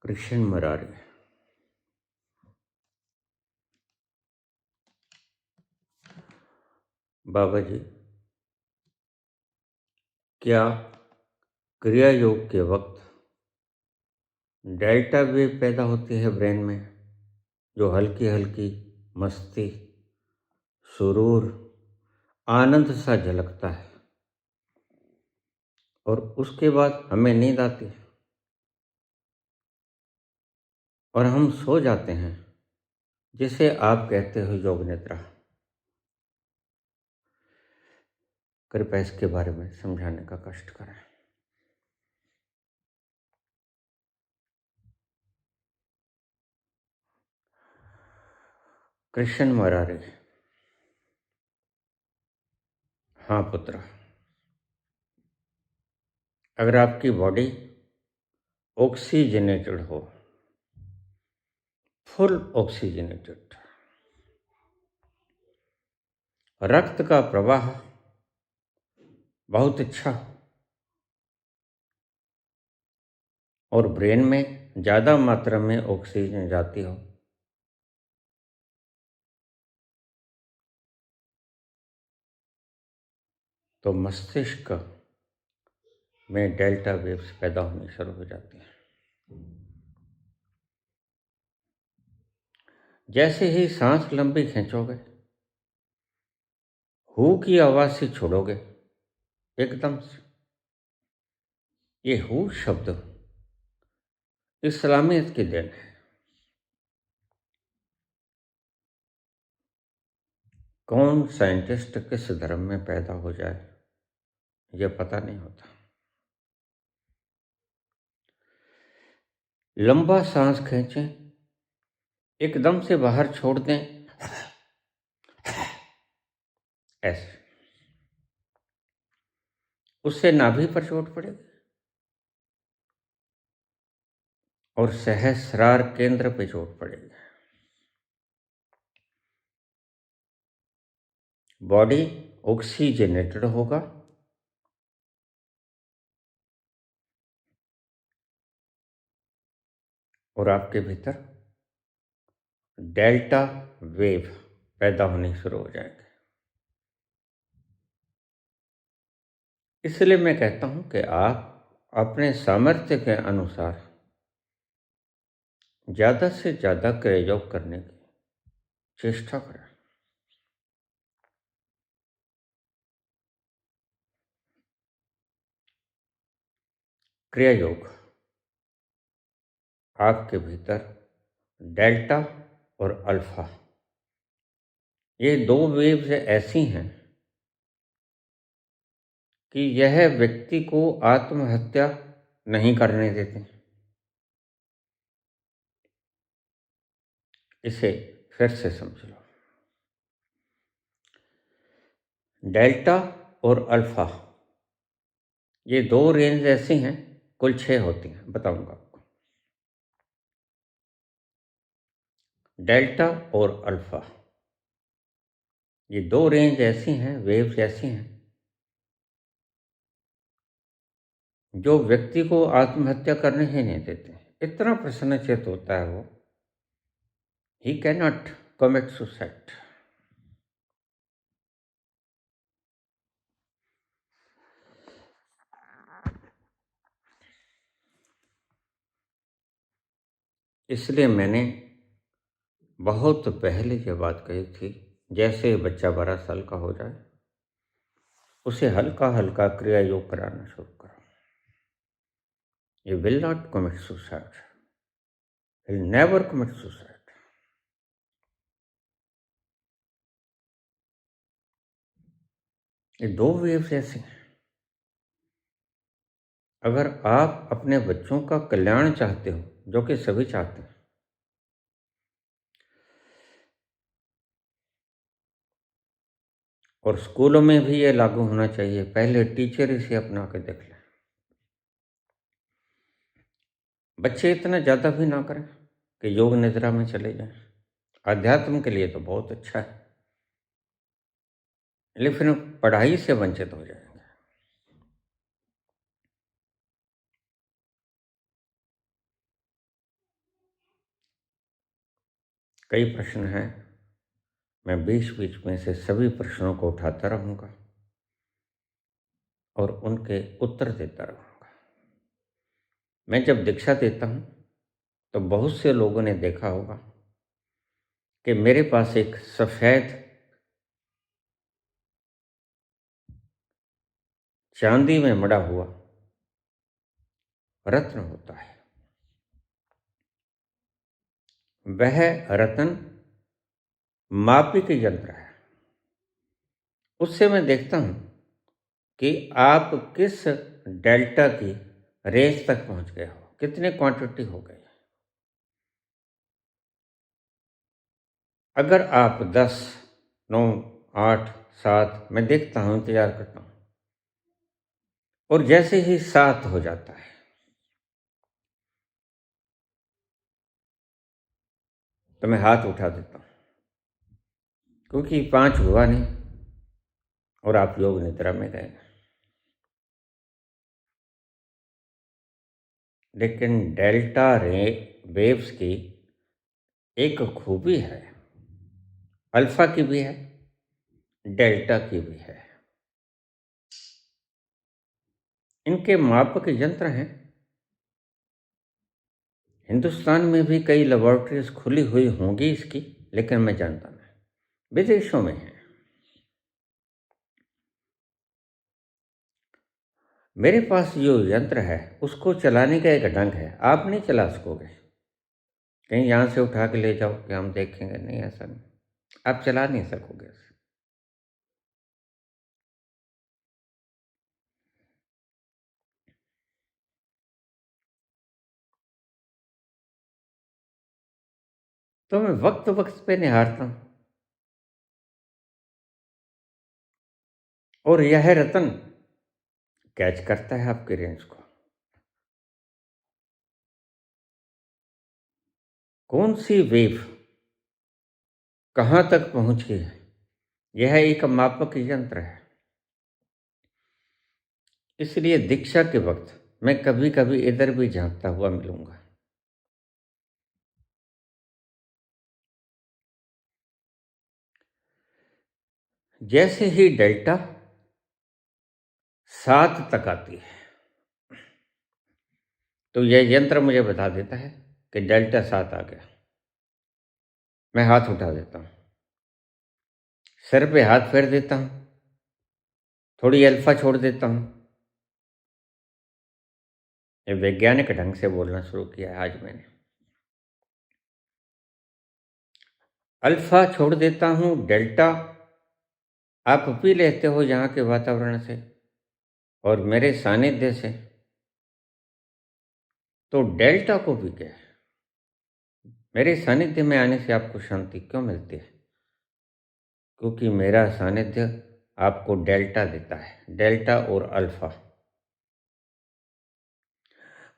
कृष्ण मुरारी। बाबा जी, क्या क्रिया योग के वक्त डेल्टा वेव पैदा होती है ब्रेन में, जो हल्की हल्की मस्ती, सुरूर, आनंद सा झलकता है और उसके बाद हमें नींद आती है और हम सो जाते हैं, जिसे आप कहते हो योग निद्रा। कृपया इसके बारे में समझाने का कष्ट करें। कृष्ण मुरारी। हाँ पुत्र, अगर आपकी बॉडी ऑक्सीजनेटेड हो, फुल ऑक्सीजनेटेड, रक्त का प्रवाह बहुत अच्छा और ब्रेन में ज़्यादा मात्रा में ऑक्सीजन जाती हो, तो मस्तिष्क में डेल्टा वेव्स पैदा होनी शुरू हो जाती हैं। जैसे ही सांस लंबी खींचोगे, हू की आवाज़ से छोड़ोगे एकदम से, ये हू शब्द इस्लामियत की देन है। कौन साइंटिस्ट किस धर्म में पैदा हो जाए, ये पता नहीं होता। लंबा सांस खींचें, एकदम से बाहर छोड़ दें, ऐसे, उससे नाभि पर चोट पड़ेगी और सहस्रार केंद्र पे चोट पड़ेगी। बॉडी ऑक्सीजनेटेड होगा और आपके भीतर डेल्टा वेव पैदा होनी शुरू हो जाएगी। इसलिए मैं कहता हूं कि आप अपने सामर्थ्य के अनुसार ज़्यादा से ज़्यादा क्रियायोग करने की चेष्टा करें। क्रिया योग आपके भीतर डेल्टा और अल्फा, ये दो वेव्स ऐसी हैं कि यह व्यक्ति को आत्महत्या नहीं करने देते। इसे फिर से समझ लो। डेल्टा और अल्फा, ये दो रेंज ऐसी हैं, कुल 6 होती हैं, बताऊंगा आपको। डेल्टा और अल्फा, ये दो रेंज ऐसी हैं, वेव्स ऐसी हैं, जो व्यक्ति को आत्महत्या करने ही नहीं देते। इतना प्रसन्नचेत होता है वो, he can not commit suicide. इसलिए मैंने बहुत पहले ये बात कही थी, जैसे बच्चा 12 साल का हो जाए, उसे हल्का हल्का क्रिया योग कराना शुरू करो। ये will not commit suicide, will never commit suicide. ये दो वेव्स ऐसे हैं। अगर आप अपने बच्चों का कल्याण चाहते हो, जो कि सभी चाहते हैं, और स्कूलों में भी ये लागू होना चाहिए, पहले टीचर इसे अपना के देख लें। बच्चे इतना ज़्यादा भी ना करें कि योग निद्रा में चले जाएं। अध्यात्म के लिए तो बहुत अच्छा है, लेकिन पढ़ाई से वंचित हो जाएंगे। कई प्रश्न हैं, मैं बीच बीच में से सभी प्रश्नों को उठाता रहूँगा और उनके उत्तर देता रहूँगा। मैं जब दीक्षा देता हूँ तो बहुत से लोगों ने देखा होगा कि मेरे पास एक सफ़ेद चांदी में मड़ा हुआ रत्न होता है। वह रत्न मापिक यंत्र है। उससे मैं देखता हूँ कि आप किस डेल्टा की रेंज तक पहुँच गए हो, कितने क्वांटिटी हो गए। अगर आप 10, 9, 8, 7 मैं देखता हूँ, इंतज़ार करता हूँ, और जैसे ही 7 हो जाता है तो मैं हाथ उठा देता हूँ, क्योंकि 5 हुआ नहीं और आप योग निद्रा में गए। लेकिन डेल्टा रे वेव्स की एक खूबी है, अल्फा की भी है, डेल्टा की भी है। इनके मापक यंत्र हैं। हिंदुस्तान में भी कई लेबोरेटरीज खुली हुई होंगी इसकी, लेकिन मैं जानता नहीं, विदेशों में है। मेरे पास जो यंत्र है उसको चलाने का एक ढंग है, आप नहीं चला सकोगे। कहीं यहाँ से उठा के ले जाओ कि हम देखेंगे, नहीं, ऐसा नहीं, आप चला नहीं सकोगे उसे। तो मैं वक्त वक्त पे निहारता हूँ और यह रतन कैच करता है आपके रेंज को। कौन सी वेव कहाँ तक पहुँच गई है, यह एक मापक यंत्र है। इसलिए दीक्षा के वक्त मैं कभी कभी इधर भी झांकता हुआ मिलूंगा। जैसे ही डेल्टा 7 तक आती है तो यह यंत्र मुझे बता देता है कि डेल्टा 7 आ गया। मैं हाथ उठा देता हूँ, सिर पे हाथ फेर देता हूँ, थोड़ी अल्फा छोड़ देता हूँ। ये वैज्ञानिक ढंग से बोलना शुरू किया है आज मैंने। अल्फा छोड़ देता हूँ, डेल्टा आप पी लेते हो यहाँ के वातावरण से और मेरे सानिध्य से, तो डेल्टा को भी क्या है, मेरे सानिध्य में आने से आपको शांति क्यों मिलती है? क्योंकि मेरा सानिध्य आपको डेल्टा देता है, डेल्टा और अल्फा।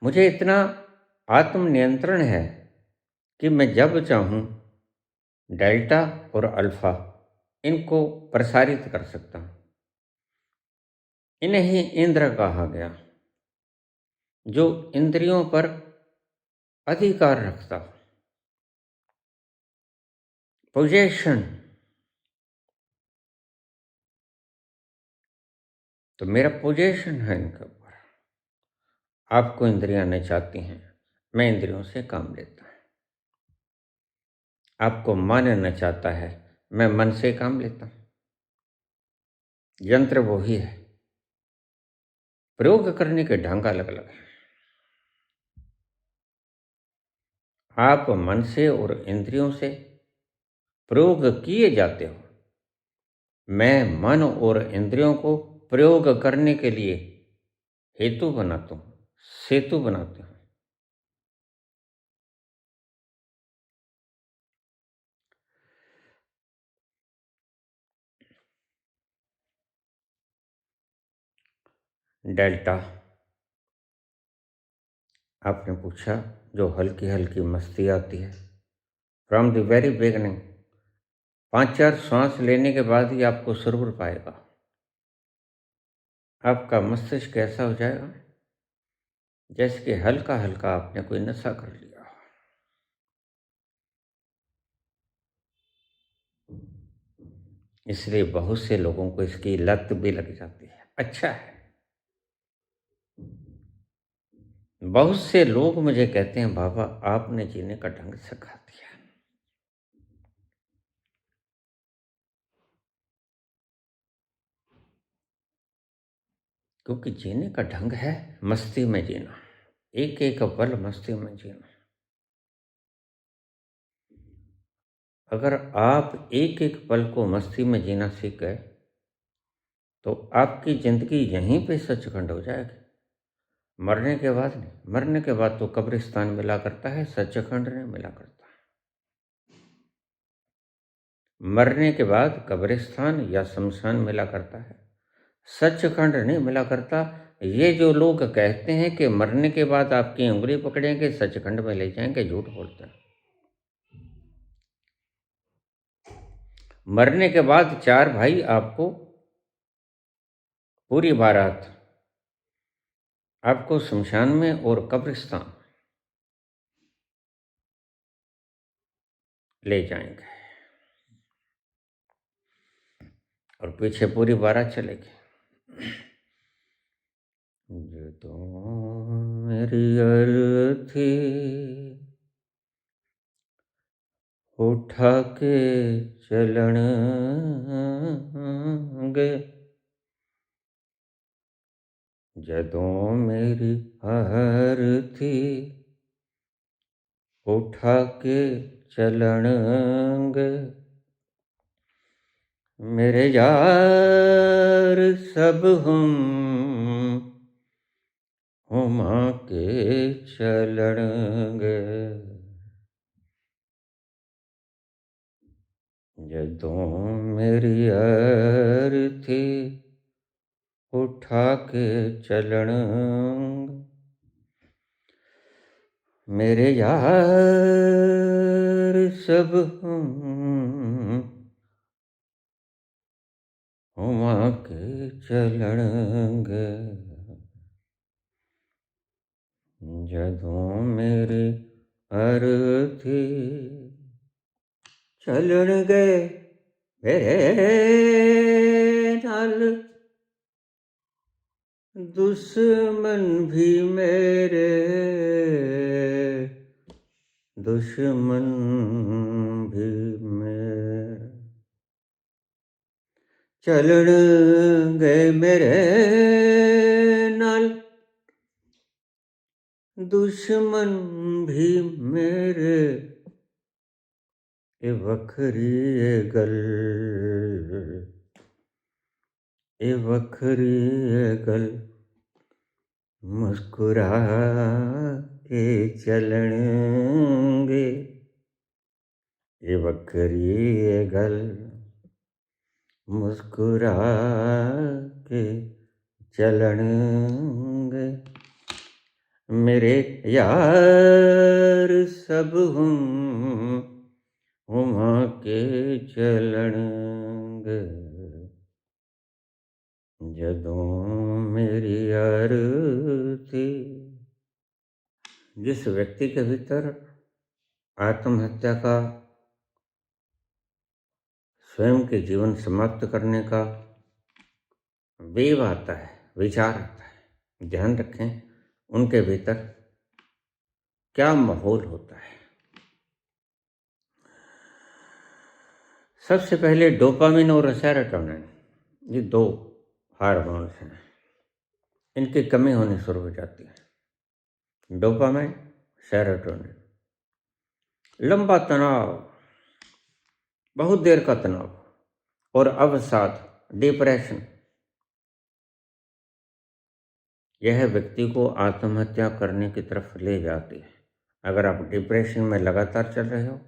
मुझे इतना आत्म नियंत्रण है कि मैं जब चाहूँ डेल्टा और अल्फा इनको प्रसारित कर सकता हूँ। इन्हें ही इंद्र कहा गया, जो इंद्रियों पर अधिकार रखता हो, पोजेशन। तो मेरा पोजेशन है इनके ऊपर। आपको इंद्रियां नचाती हैं, मैं इंद्रियों से काम लेता हूँ। आपको मन नचाता है, मैं मन से काम लेता हूँ। यंत्र वही है, प्रयोग करने के ढंग अलग अलग हैं। आप मन से और इंद्रियों से प्रयोग किए जाते हो, मैं मन और इंद्रियों को प्रयोग करने के लिए हेतु बनाता हूँ, सेतु बनाता हूँ। डेल्टा आपने पूछा, जो हल्की हल्की मस्ती आती है फ्रॉम द वेरी बिगनिंग। 5-4 श्वास लेने के बाद ही आपको सुरूर पाएगा। आपका मस्तिष्क ऐसा हो जाएगा जैसे कि हल्का हल्का आपने कोई नशा कर लिया। इसलिए बहुत से लोगों को इसकी लत भी लग जाती है। अच्छा है, बहुत से लोग मुझे कहते हैं बाबा आपने जीने का ढंग सिखा दिया। क्योंकि जीने का ढंग है मस्ती में जीना, एक एक पल मस्ती में जीना। अगर आप एक एक पल को मस्ती में जीना सीख गए तो आपकी जिंदगी यहीं पे सचखंड हो जाएगी। मरने के बाद नहीं, मरने के बाद तो कब्रिस्तान मिला करता है, सचखंड नहीं मिला करता। मरने के बाद कब्रिस्तान या शमशान मिला करता है, सचखंड नहीं मिला करता। ये जो लोग कहते हैं कि मरने के बाद आपकी उंगली पकड़ेंगे सचखंड में ले जाएंगे, झूठ बोलते हैं। मरने के बाद चार भाई आपको पूरी बारात आपको शमशान में और कब्रिस्तान ले जाएंगे और पीछे पूरी बारात चलेगी। जो तो मेरी अर्थी उठा के चलन गए, जदों मेरी अर्थी उठा के चलन गए, मेरे यार सब हम हुमा के चलन गए, जदों मेरी अर्थी उठा के चलन, मेरे यार सब हुमा के चलन गए, जदों मेरी अर्थी चलन गए, मेरे नाल दुश्मन भी मेरे, दुश्मन भी मेरे, चलन गए मेरे नाल दुश्मन भी मेरे, ए वखरी ए गल, ए वखरी ए गल, मुस्कुरा के चलणगे, ए वखरी ए गल, मुस्कुरा के चलणगे, मेरे यार सब हूँ हुमा के चलणगे, जदों मेरी अर्थी। जिस व्यक्ति के भीतर आत्महत्या का, स्वयं के जीवन समाप्त करने का वेव आता है, विचार आता है, ध्यान रखें उनके भीतर क्या माहौल होता है। सबसे पहले डोपामिन और सेरोटोनिन, ये दो हार्मोन्स हैं, इनकी कमी होनी शुरू हो जाती है। डोपामिन, सेरोटोनिन, लंबा तनाव, बहुत देर का तनाव और अवसाद, डिप्रेशन, यह व्यक्ति को आत्महत्या करने की तरफ ले जाती है। अगर आप डिप्रेशन में लगातार चल रहे हो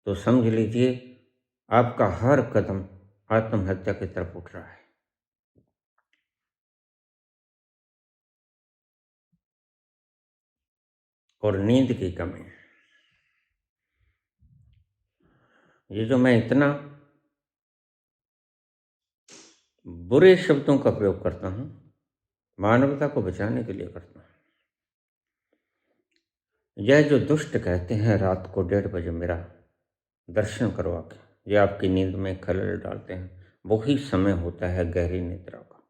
तो समझ लीजिए आपका हर कदम आत्महत्या की तरफ उठ रहा है। और नींद की कमी, ये जो मैं इतना बुरे शब्दों का प्रयोग करता हूँ, मानवता को बचाने के लिए करता हूँ। यह जो दुष्ट कहते हैं रात को 1:30 बजे मेरा दर्शन करवा के, ये आपकी नींद में खलल डालते हैं, वही समय होता है गहरी निद्रा का।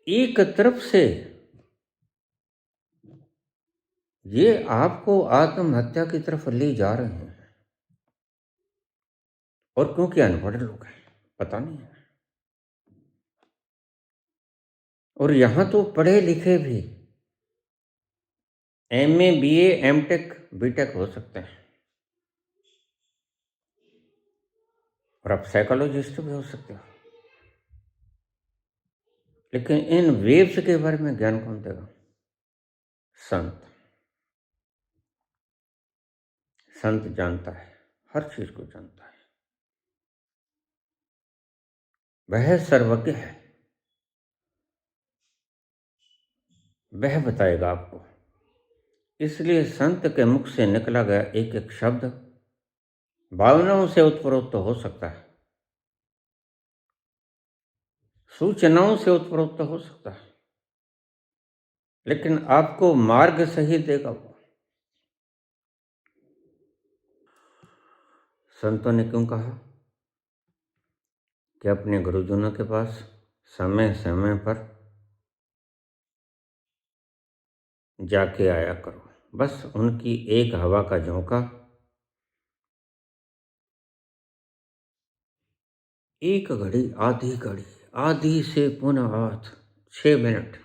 एक तरफ से ये आपको आत्महत्या की तरफ ले जा रहे हैं, और क्योंकि अनपढ़ लोग हैं, पता नहीं है। और यहां तो पढ़े लिखे भी एमए, बीए, एमटेक, बीटेक हो सकते हैं, और आप साइकोलॉजिस्ट भी हो सकते हो, लेकिन इन वेव्स के बारे में ज्ञान कौन देगा? संत। संत जानता है, हर चीज को जानता है, वह सर्वज्ञ है, वह बताएगा आपको। इसलिए संत के मुख से निकला गया एक एक शब्द भावनाओं से उत्प्रोत हो सकता है, सूचनाओं से उत्प्रोत हो सकता है, लेकिन आपको मार्ग सही देगा वो। संतों ने क्यों कहा कि अपने गुरुजनों के पास समय समय पर जाके आया करो? बस उनकी एक हवा का झोंका, एक घड़ी, आधी से पुनः आध, 6 मिनट,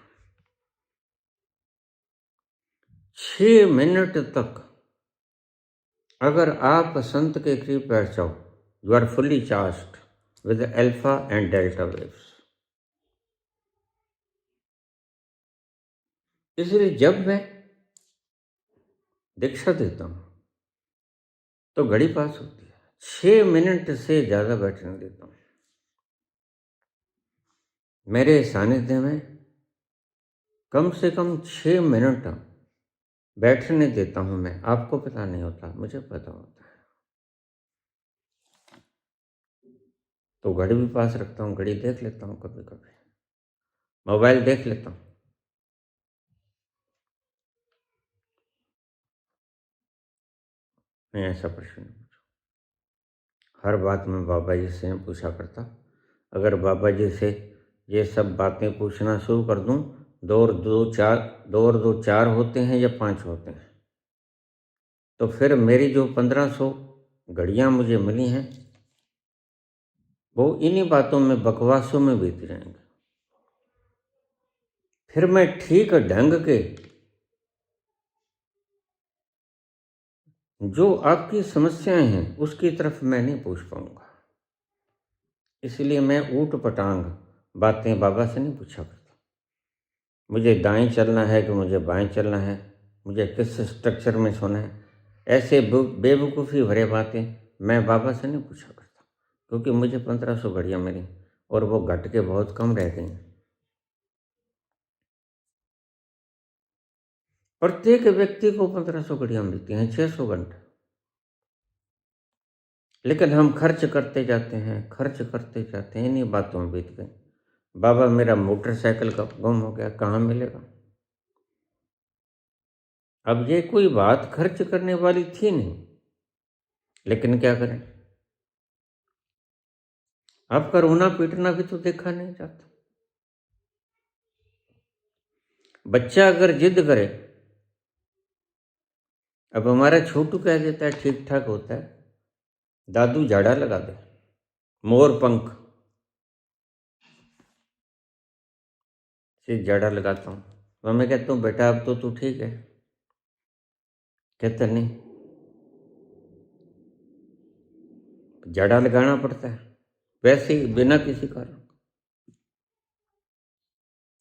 6 मिनट तक अगर आप संत के करीब बैठ जाओ, you are fully charged with alpha and delta waves. इसलिए जब मैं दीक्षा देता हूं तो घड़ी पास होती है, 6 मिनट से ज्यादा बैठने देता हूं। मेरे सानिध्य में कम से कम 6 मिनट बैठने देता हूं मैं। आपको पता नहीं होता, मुझे पता होता है। तो घड़ी भी पास रखता हूँ, घड़ी देख लेता हूँ, कभी कभी मोबाइल देख लेता हूँ। मैं ऐसा प्रश्न नहीं पूछा। हर बात में बाबा जी से पूछा करता। अगर बाबा जी से ये सब बातें पूछना शुरू कर दूं, दो और दो चार होते हैं या 5 होते हैं, तो फिर मेरी जो 1500 घड़ियां मुझे मिली हैं वो इन्हीं बातों में, बकवासों में बीत जाएंगे। फिर मैं ठीक ढंग के जो आपकी समस्याएं हैं उसकी तरफ मैं नहीं पूछ पाऊंगा। इसलिए मैं ऊट पटांग बातें बाबा से नहीं पूछा करता। मुझे दाएं चलना है कि मुझे बाएं चलना है, मुझे किस स्ट्रक्चर में सोना है, ऐसे बेवकूफ़ी भरे बातें मैं बाबा से नहीं पूछा करता, क्योंकि मुझे 1500 घड़ियाँ मिली और वो घट के बहुत कम रह गई। प्रत्येक व्यक्ति को 1500 घड़ियाँ मिलती हैं, 600 घंटे, लेकिन हम खर्च करते जाते हैं, इन्हीं बातों में बीत गए। बाबा मेरा मोटरसाइकिल का गुम हो गया, कहाँ मिलेगा? अब ये कोई बात खर्च करने वाली थी नहीं, लेकिन क्या करें, आपका रोना पीटना भी तो देखा नहीं जाता। बच्चा अगर जिद करे, अब हमारा छोटू कह देता है ठीक ठाक होता है, दादू झाड़ा लगा दे, मोर पंख से झाड़ा लगाता हूँ, तो मैं कहता हूँ बेटा अब तो तू ठीक है। कहता नहीं, झाड़ा लगाना पड़ता है वैसे ही, बिना किसी कारण।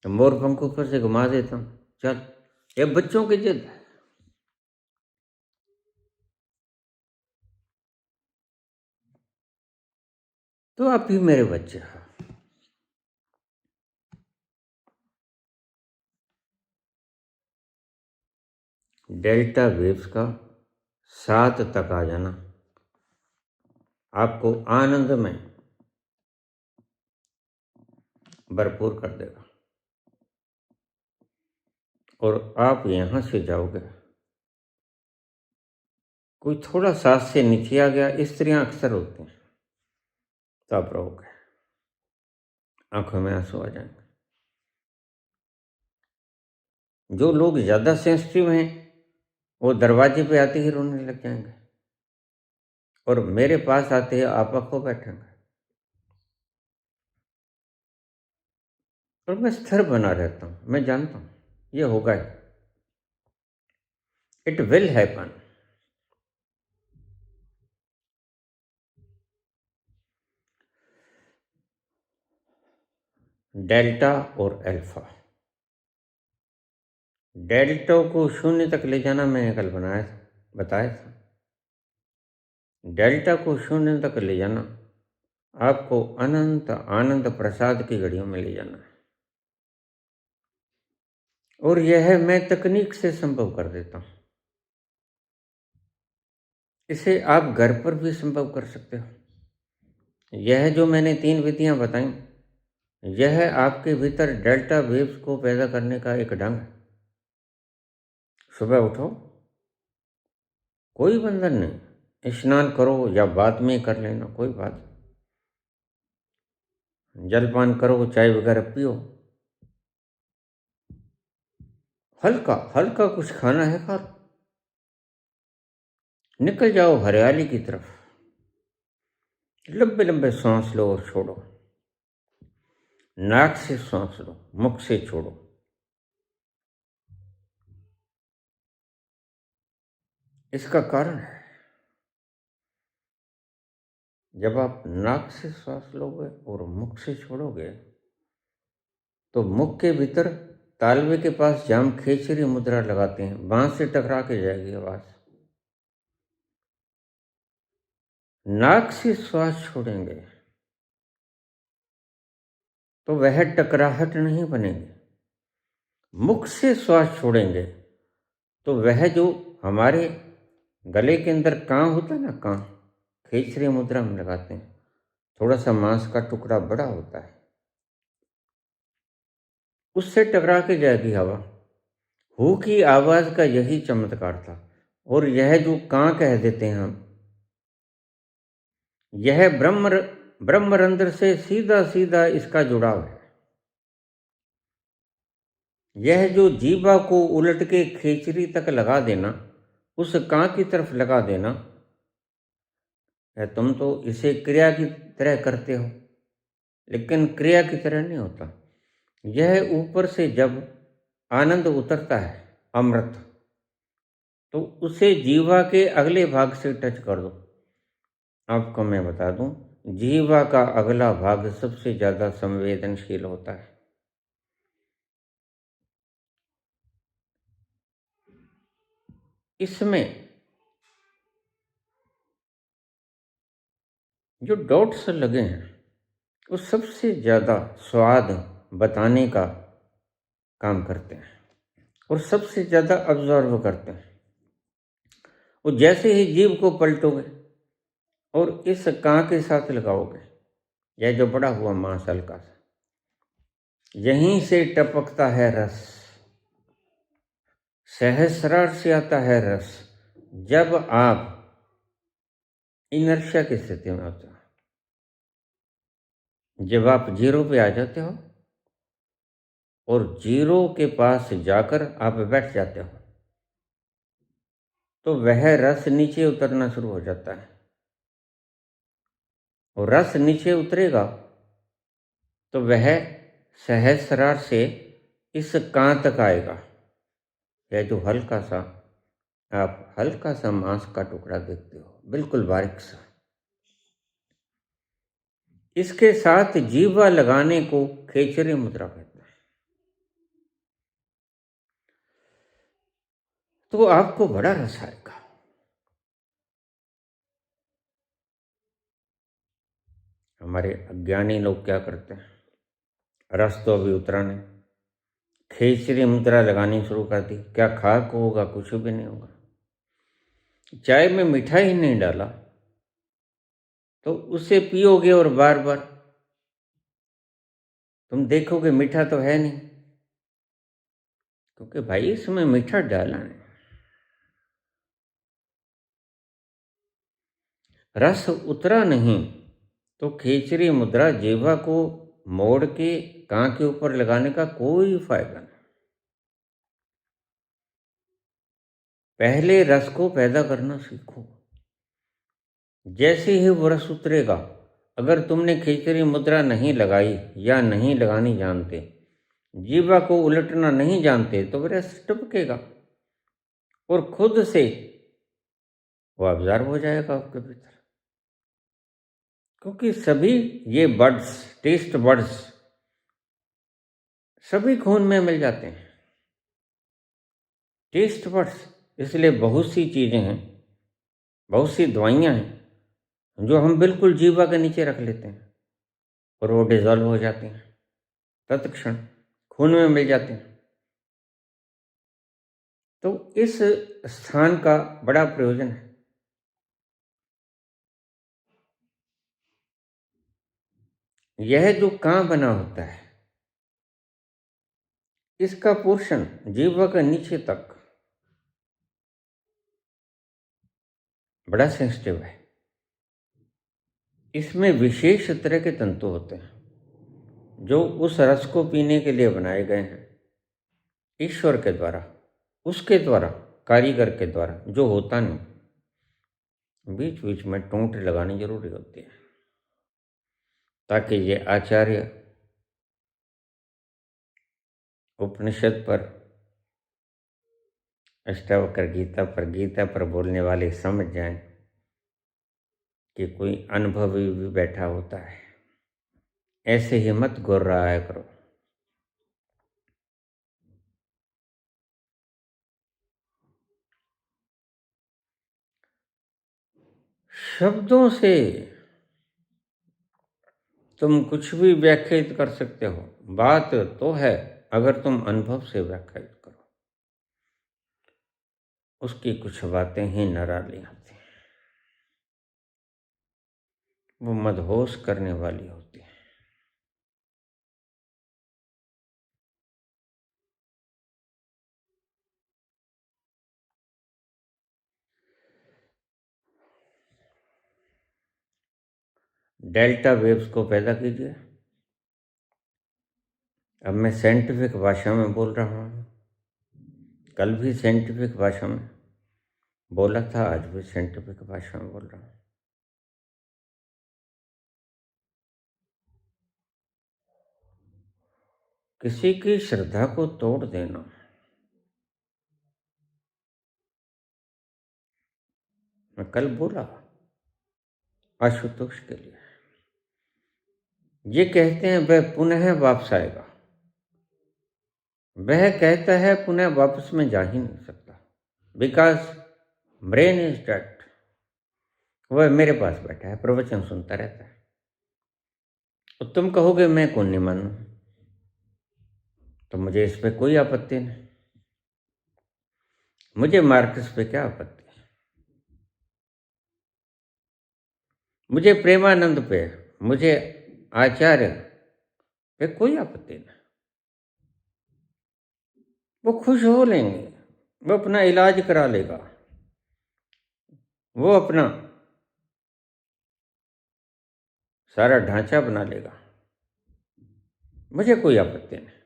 तो मोर पंख ऊपर से घुमा देता हूँ, चल, ये बच्चों की जिद है। तो आप भी मेरे बच्चे हो। डेल्टा वेव्स का 7 तक आ जाना आपको आनंद में भरपूर कर देगा, और आप यहां से जाओगे कोई थोड़ा सांस से नीचे आ गया, स्त्रियां अक्सर होती हैं, तो आप रहोगे, आंखों में आंसू आ जाएंगे। जो लोग ज़्यादा सेंसिटिव हैं वो दरवाजे पे आते ही रोने लग जाएंगे, और मेरे पास आते ही आपा खो बैठेंगे। और मैं स्थिर बना रहता हूँ, मैं जानता हूँ ये होगा ही, इट विल हैपन। डेल्टा और अल्फा। डेल्टा को शून्य तक ले जाना मैंने कल बताया था। डेल्टा को शून्य तक ले जाना आपको अनंत आनंद प्रसाद की घड़ियों में ले जाना है, और यह मैं तकनीक से संभव कर देता हूं। इसे आप घर पर भी संभव कर सकते हो। यह जो मैंने 3 विधियां बताई, यह आपके भीतर डेल्टा वेव्स को पैदा करने का एक ढंग है। सुबह उठो, कोई बंधन नहीं, स्नान करो या बाद में कर लेना, कोई बात। जलपान करो, चाय वगैरह पियो, हल्का हल्का कुछ खाना है खा लो। निकल जाओ हरियाली की तरफ, लंबे लंबे सांस लो और छोड़ो। नाक से सांस लो, मुख से छोड़ो। इसका कारण है, जब आप नाक से सांस लोगे और मुख से छोड़ोगे तो मुख के भीतर तालवे के पास जहाँ हम खेचरी मुद्रा लगाते हैं, वहां से टकरा के जाएगी आवाज। नाक से श्वास छोड़ेंगे तो वह टकराहट नहीं बनेगी। मुख से श्वास छोड़ेंगे तो वह जो हमारे गले के अंदर कान होता है ना, कान खेचरी मुद्रा में लगाते हैं, थोड़ा सा मांस का टुकड़ा बड़ा होता है, उससे टकरा के जाएगी हवा। हु की आवाज का यही चमत्कार था। और यह जो कां कह देते हैं हम, यह ब्रह्मरंध्र से सीधा सीधा इसका जुड़ाव है। यह जो जीवा को उलट के खेचरी तक लगा देना, उस कां की तरफ लगा देना, तुम तो इसे क्रिया की तरह करते हो, लेकिन क्रिया की तरह नहीं होता। यह ऊपर से जब आनंद उतरता है, अमृत, तो उसे जीवा के अगले भाग से टच कर दो। आपको मैं बता दूं, जीवा का अगला भाग सबसे ज्यादा संवेदनशील होता है। इसमें जो डॉट्स लगे हैं वो सबसे ज्यादा स्वाद बताने का काम करते हैं और सबसे ज्यादा ऑब्जर्व करते हैं। वो जैसे ही जीव को पलटोगे और इस कां के साथ लगाओगे, यह जो बड़ा हुआ मांस हल्का सा, यहीं से टपकता है रस, सहस्रार से आता है रस। जब आप इनर्शिया की स्थिति में होते हो, जब आप जीरो पे आ जाते हो और जीरो के पास जाकर आप बैठ जाते हो, तो वह रस नीचे उतरना शुरू हो जाता है। और रस नीचे उतरेगा तो वह सहस्रार से इस कां तक आएगा। यह जो हल्का सा, आप हल्का सा मांस का टुकड़ा देखते हो, बिल्कुल बारीक सा, इसके साथ जीवा लगाने को खेचरी मुद्रा कहते हैं। तो आपको बड़ा रस आएगा। हमारे अज्ञानी लोग क्या करते हैं, रस तो अभी उतरा नहीं, खेचरी मुद्रा लगानी शुरू कर दी। क्या खाक होगा? कुछ भी नहीं होगा। चाय में मिठाई नहीं डाला तो उसे पियोगे और बार बार तुम देखोगे मीठा तो है नहीं, क्योंकि भाई इसमें मीठा डाला है। रस उतरा नहीं तो खेचरी मुद्रा जीवा को मोड़ के कान के ऊपर लगाने का कोई फायदा नहीं। पहले रस को पैदा करना सीखो। जैसे ही वो रस उतरेगा, अगर तुमने खेचरी मुद्रा नहीं लगाई या नहीं लगानी जानते, जीवा को उलटना नहीं जानते, तो वो रस टपकेगा और खुद से वो ऑब्जर्व हो जाएगा आपके भीतर। क्योंकि सभी ये बर्ड्स, टेस्ट बर्ड्स सभी खून में मिल जाते हैं। टेस्ट बर्ड्स, इसलिए बहुत सी चीज़ें हैं, बहुत सी दवाइयाँ हैं जो हम बिल्कुल जीवा के नीचे रख लेते हैं और वो डिजॉल्व हो जाती हैं, तत्क्षण खून में मिल जाते हैं। तो इस स्थान का बड़ा प्रयोजन है। यह जो कान बना होता है, इसका पोर्शन जीवा के नीचे तक बड़ा सेंसिटिव है। इसमें विशेष तरह के तंतु होते हैं जो उस रस को पीने के लिए बनाए गए हैं ईश्वर के द्वारा, उसके द्वारा, कारीगर के द्वारा, जो होता नहीं। बीच बीच में टोंट लगानी जरूरी होती है ताकि ये आचार्य उपनिषद पर, अष्टावक्र गीता पर बोलने वाले समझ जाएं कि कोई अनुभवी भी बैठा होता है। ऐसे ही मत गुर्राया करो। शब्दों से तुम कुछ भी व्याख्यात कर सकते हो, बात तो है अगर तुम अनुभव से व्याख्यात करो। उसकी कुछ बातें ही निराली होती हैं, वो मदहोश करने वाली होती है। डेल्टा वेव्स को पैदा कीजिए। अब मैं साइंटिफिक भाषा में बोल रहा हूँ, कल भी साइंटिफिक भाषा में बोला था, आज भी साइंटिफिक भाषा में बोल रहा हूँ। किसी की श्रद्धा को तोड़ देना मैं कल बोला आशुतोष के लिए। ये कहते हैं वह पुनः वापस आएगा, वह कहता है पुनः वापस में जा ही नहीं सकता, बिकॉज ब्रेन इज डेड। वह मेरे पास बैठा है, प्रवचन सुनता रहता है। तो तुम कहोगे मैं कौन नहीं मानू, तो मुझे इस पे कोई आपत्ति नहीं। मुझे मार्क्स पे क्या आपत्ति है, मुझे प्रेमानंद पे, मुझे आचार्य पे कोई आपत्ति नहीं। वो खुश हो लेंगे, वो अपना इलाज करा लेगा, वो अपना सारा ढांचा बना लेगा, मुझे कोई आपत्ति नहीं।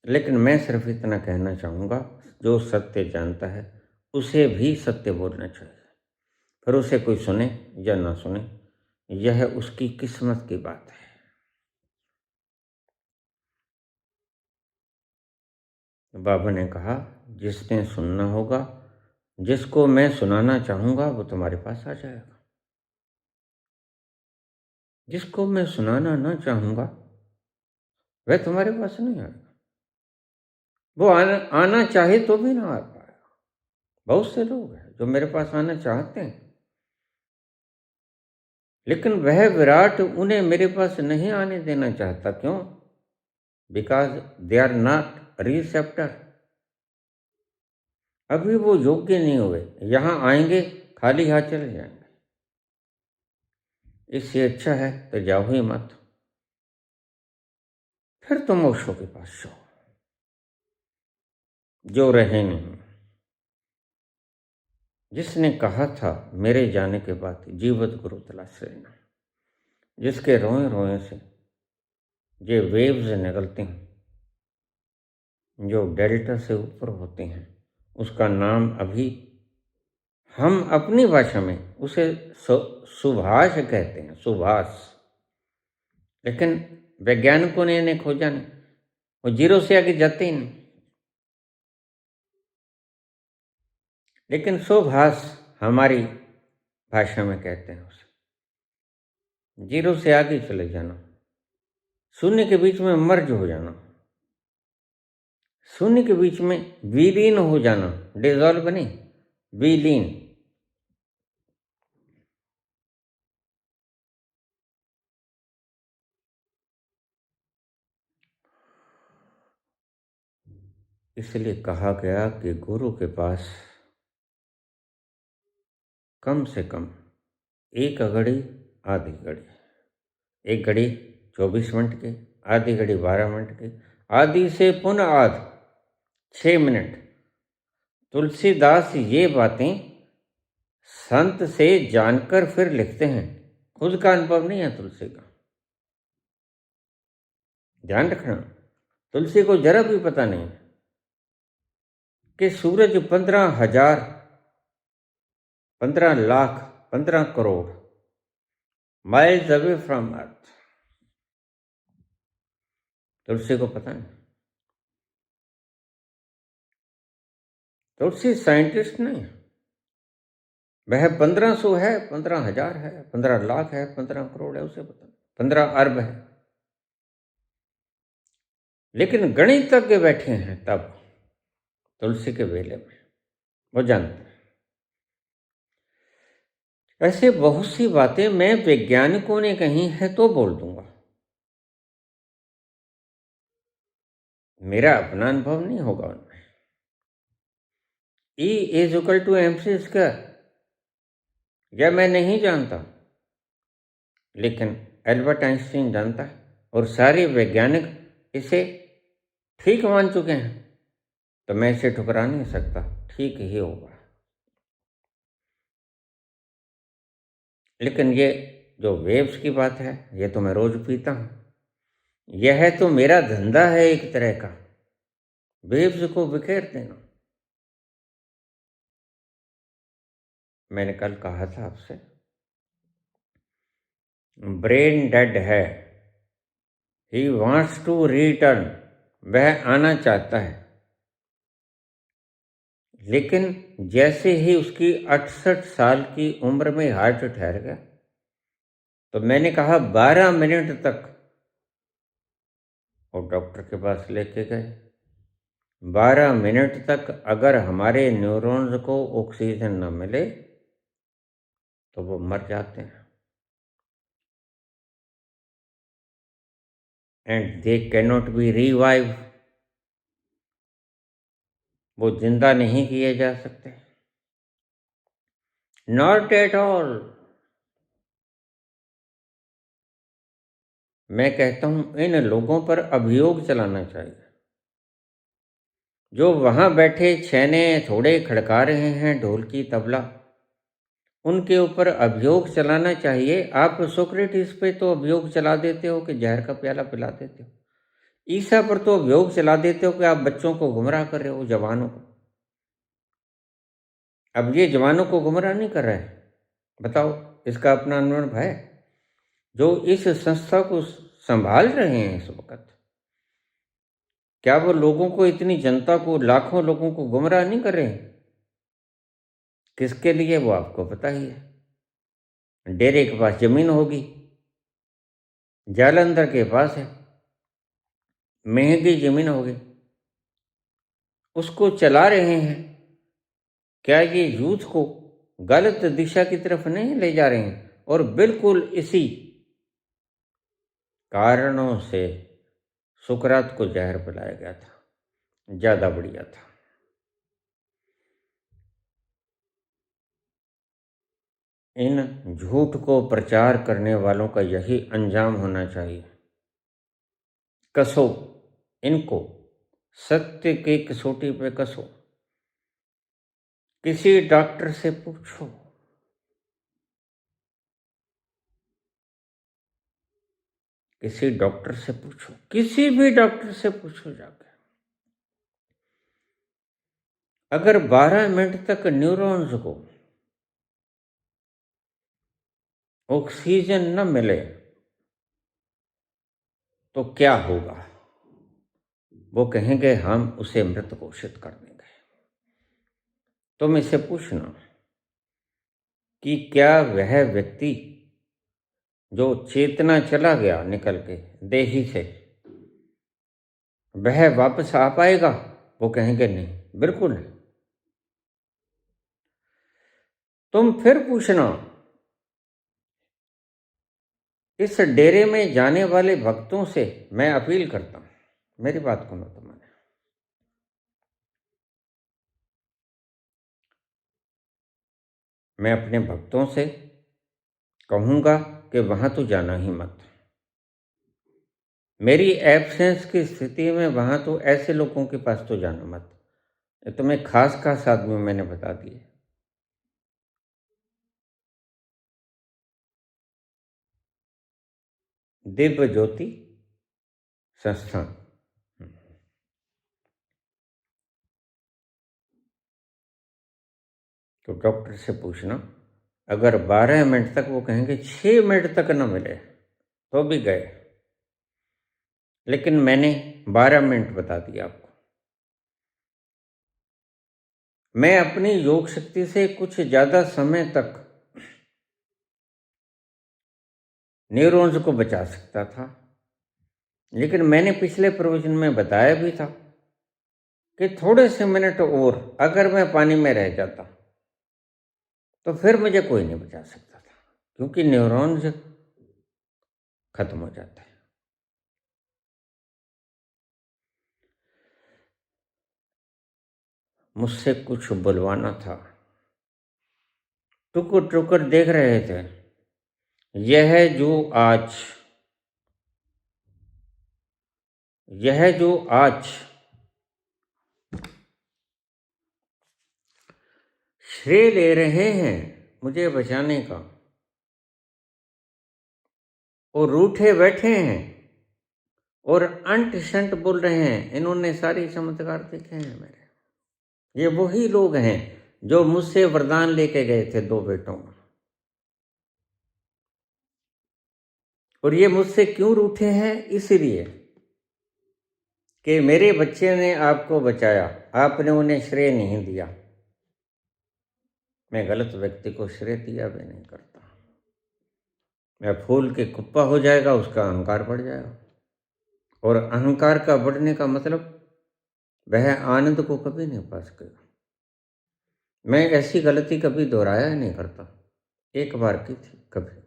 लेकिन मैं सिर्फ इतना कहना चाहूँगा, जो सत्य जानता है उसे भी सत्य बोलना चाहिए। फिर उसे कोई सुने या ना सुने, यह उसकी किस्मत की बात है। बाबा ने कहा जिसने सुनना होगा, जिसको मैं सुनाना चाहूँगा वो तुम्हारे पास आ जाएगा। जिसको मैं सुनाना ना चाहूँगा वह तुम्हारे पास नहीं आएगा। वो आना चाहे तो भी ना आ पाएगा। बहुत से लोग हैं जो मेरे पास आना चाहते हैं, लेकिन वह विराट उन्हें मेरे पास नहीं आने देना चाहता। क्यों? Because they are not receptor. अभी वो योग्य नहीं हुए, यहाँ आएंगे खाली हाथ चले जाएंगे। इससे अच्छा है तो जाओ ही मत, फिर तुम ओशो के पास जाओ जो रहे नहीं, जिसने कहा था मेरे जाने के बाद जीवत गुरु तलाश लेना, जिसके रोए रोए से ये वेव्स निकलती हैं जो डेल्टा से ऊपर होते हैं, उसका नाम अभी हम अपनी भाषा में उसे सुभाष कहते हैं, सुभाष। लेकिन वैज्ञानिकों ने इन्हें खोजा नहीं, वो जीरो से आगे जाते ही नहीं। लेकिन सुभाष हमारी भाषा में कहते हैं उसे। जीरो से आगे चले जाना, शून्य के बीच में मर्ज हो जाना, शून्य के बीच में विलीन हो जाना, डिजॉल्व नहीं, विलीन। इसलिए कहा गया कि गुरु के पास कम से कम एक घड़ी, आधी घड़ी, एक घड़ी 24 मिनट की, आधी घड़ी 12 मिनट की, आधी से पुनः आध 6 मिनट। तुलसीदास ये बातें संत से जानकर फिर लिखते हैं, खुद का अनुभव नहीं है तुलसी का। ध्यान रखना, तुलसी को जरा भी पता नहीं कि सूरज 15,000, 15 lakh, 15 crore miles away from earth, तुलसी को पता नहीं। तुलसी साइंटिस्ट नहीं, वह 1500 है, 15,000 है, 15 लाख है, 15 करोड़ है, उसे पता नहीं, 15 अरब है। लेकिन गणितज्ञ बैठे हैं तब तुलसी के वेले में, वो जानते हैं। ऐसे बहुत सी बातें मैं वैज्ञानिकों ने कही है तो बोल दूंगा, मेरा अपना अनुभव नहीं होगा उनमें। E is equal to MC square, यह मैं नहीं जानता, लेकिन एल्बर्ट आइंस्टीन जानता है और सारे वैज्ञानिक इसे ठीक मान चुके हैं, तो मैं इसे ठुकरा नहीं सकता, ठीक ही होगा। लेकिन ये जो वेव्स की बात है, ये तो मैं रोज पीता हूं, यह तो मेरा धंधा है एक तरह का, वेव्स को बिखेर देना। मैंने कल कहा था आपसे, ब्रेन डेड है, ही वांट्स टू रिटर्न, वह आना चाहता है, लेकिन जैसे ही उसकी 68 साल की उम्र में हार्ट ठहर गया, तो मैंने कहा 12 मिनट तक, और डॉक्टर के पास लेके गए। 12 मिनट तक अगर हमारे न्यूरॉन्स को ऑक्सीजन न मिले तो वो मर जाते हैं, and they cannot be revive, वो जिंदा नहीं किए जा सकते, नॉट एट ऑल। मैं कहता हूं इन लोगों पर अभियोग चलाना चाहिए, जो वहां बैठे छैने थोड़े खड़का रहे हैं ढोलकी तबला, उनके ऊपर अभियोग चलाना चाहिए। आप सोक्रेटिस पे तो अभियोग चला देते हो कि जहर का प्याला पिला देते हो, ईसा पर तो अभियोग चला देते हो कि आप बच्चों को गुमराह कर रहे हो, जवानों को। अब ये जवानों को गुमराह नहीं कर रहा है, बताओ, इसका अपना अनुभव है। जो इस संस्था को संभाल रहे हैं इस वक्त, क्या वो लोगों को, इतनी जनता को, लाखों लोगों को गुमराह नहीं कर रहे हैं? किसके लिए वो आपको पता ही है। डेरे के पास जमीन होगी, जालंधर के पास है, महंगी जमीन होगी, उसको चला रहे हैं। क्या ये यूथ को गलत दिशा की तरफ नहीं ले जा रहे हैं? और बिल्कुल इसी कारणों से सुकरात को जहर पिलाया गया था, ज्यादा बढ़िया था। इन झूठ को प्रचार करने वालों का यही अंजाम होना चाहिए। कसो इनको, सत्य की कसौटी पे कसो। किसी डॉक्टर से पूछो, किसी डॉक्टर से पूछो, किसी भी डॉक्टर से पूछो जाकर, अगर 12 मिनट तक न्यूरॉन्स को ऑक्सीजन न मिले तो क्या होगा? वो कहेंगे हम उसे मृत घोषित कर देंगे। तुम इसे पूछना कि क्या वह व्यक्ति जो चेतना चला गया निकल के देही से, वह वापस आ पाएगा? वो कहेंगे नहीं, बिल्कुल नहीं। तुम फिर पूछना, इस डेरे में जाने वाले भक्तों से मैं अपील करता हूं, मेरी बात को मत माने, मैं अपने भक्तों से कहूंगा कि वहां तो जाना ही मत। मेरी एब्सेंस की स्थिति में वहां तो ऐसे लोगों के पास तो जाना मत। ये तुम्हें खास खास आदमी मैंने बता दिए। दिव्य ज्योति संस्थान। तो डॉक्टर से पूछना, अगर 12 मिनट तक, वो कहेंगे 6 मिनट तक न मिले तो भी गए, लेकिन मैंने 12 मिनट बता दिया आपको। मैं अपनी योग शक्ति से कुछ ज़्यादा समय तक न्यूरॉन्स को बचा सकता था, लेकिन मैंने पिछले प्रवचन में बताया भी था कि थोड़े से मिनट और अगर मैं पानी में रह जाता तो फिर मुझे कोई नहीं बचा सकता था, क्योंकि न्यूरॉन्स खत्म हो जाते हैं। मुझसे कुछ बुलवाना था, टुकुर टुकुर देख रहे थे। यह जो आज श्रेय ले रहे हैं मुझे बचाने का और रूठे बैठे हैं और अंट शंट बोल रहे हैं, इन्होंने सारी चमत्कार देखे हैं मेरे। ये वही लोग हैं जो मुझसे वरदान लेके गए थे 2 बेटों का। और ये मुझसे क्यों रूठे हैं? इसलिए कि मेरे बच्चे ने आपको बचाया, आपने उन्हें श्रेय नहीं दिया। मैं गलत व्यक्ति को श्रेय दिया भी नहीं करता। मैं फूल के कुप्पा हो जाएगा, उसका अहंकार बढ़ जाएगा, और अहंकार का बढ़ने का मतलब वह आनंद को कभी नहीं पा सकेगा। मैं ऐसी गलती कभी दोहराया ही नहीं करता, एक बार की थी कभी।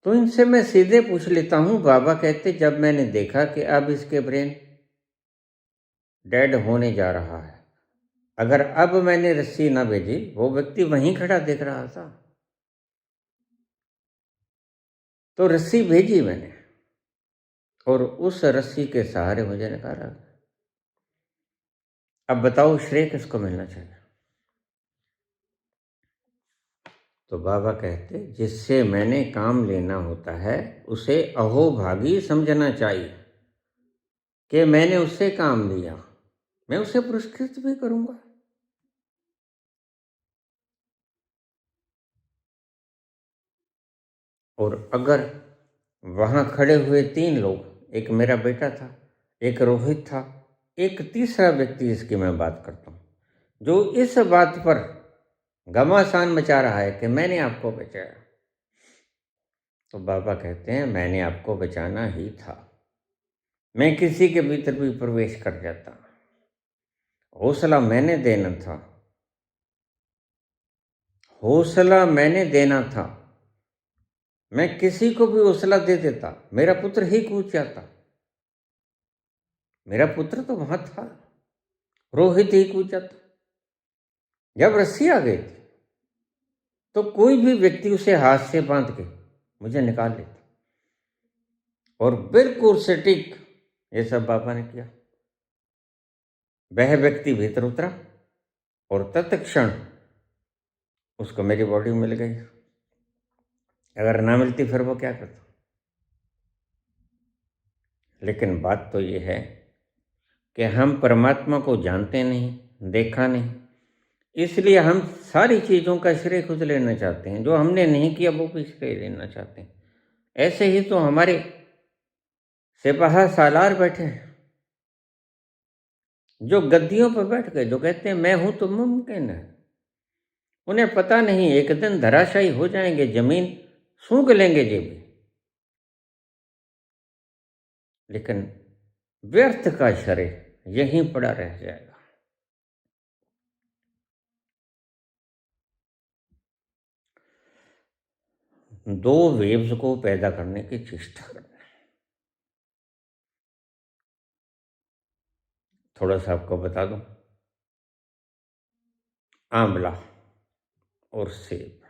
तो इनसे मैं सीधे पूछ लेता हूं। बाबा कहते, जब मैंने देखा कि अब इसके ब्रेन डेड होने जा रहा है, अगर अब मैंने रस्सी ना भेजी, वो व्यक्ति वहीं खड़ा देख रहा था, तो रस्सी भेजी मैंने और उस रस्सी के सहारे मुझे निकाला। अब बताओ श्रेय किसको मिलना चाहिए? तो बाबा कहते, जिससे मैंने काम लेना होता है उसे अहोभागी समझना चाहिए कि मैंने उससे काम लिया, मैं उसे पुरस्कृत भी करूंगा। और अगर वहां खड़े हुए 3 लोग, एक मेरा बेटा था, एक रोहित था, एक तीसरा व्यक्ति जिसकी मैं बात करता हूं, जो इस बात पर घमासान मचा रहा है कि मैंने आपको बचाया, तो बाबा कहते हैं मैंने आपको बचाना ही था। मैं किसी के भीतर भी प्रवेश कर जाता, हौसला मैंने देना था, हौसला मैंने देना था। मैं किसी को भी हौसला दे देता, मेरा पुत्र ही कूद जाता। मेरा पुत्र तो वहां था, रोहित ही कूद जाता। जब रस्सी आ गई थी तो कोई भी व्यक्ति उसे हाथ से बांध के मुझे निकाल लेता, और बिल्कुल सटीक ये सब बाबा ने किया। वह व्यक्ति भीतर उतरा और तत्क्षण उसको मेरी बॉडी मिल गई। अगर ना मिलती फिर वो क्या करता। लेकिन बात तो ये है कि हम परमात्मा को जानते नहीं, देखा नहीं, इसलिए हम सारी चीज़ों का श्रेय खुद लेना चाहते हैं। जो हमने नहीं किया वो भी श्रेय लेना चाहते हैं। ऐसे ही तो हमारे सिपाहा सालार बैठे हैं, जो गद्दियों पर बैठ गए, जो कहते हैं मैं हूं तो मुमकिन है। उन्हें पता नहीं एक दिन धराशायी हो जाएंगे, जमीन सूंघ लेंगे ये भी, लेकिन व्यर्थ का श्रेय यहीं पड़ा रह जाएगा। दो वेव्स को पैदा करने की चेष्टा करना। थोड़ा सा आपको बता दूं, आंवला और सेब।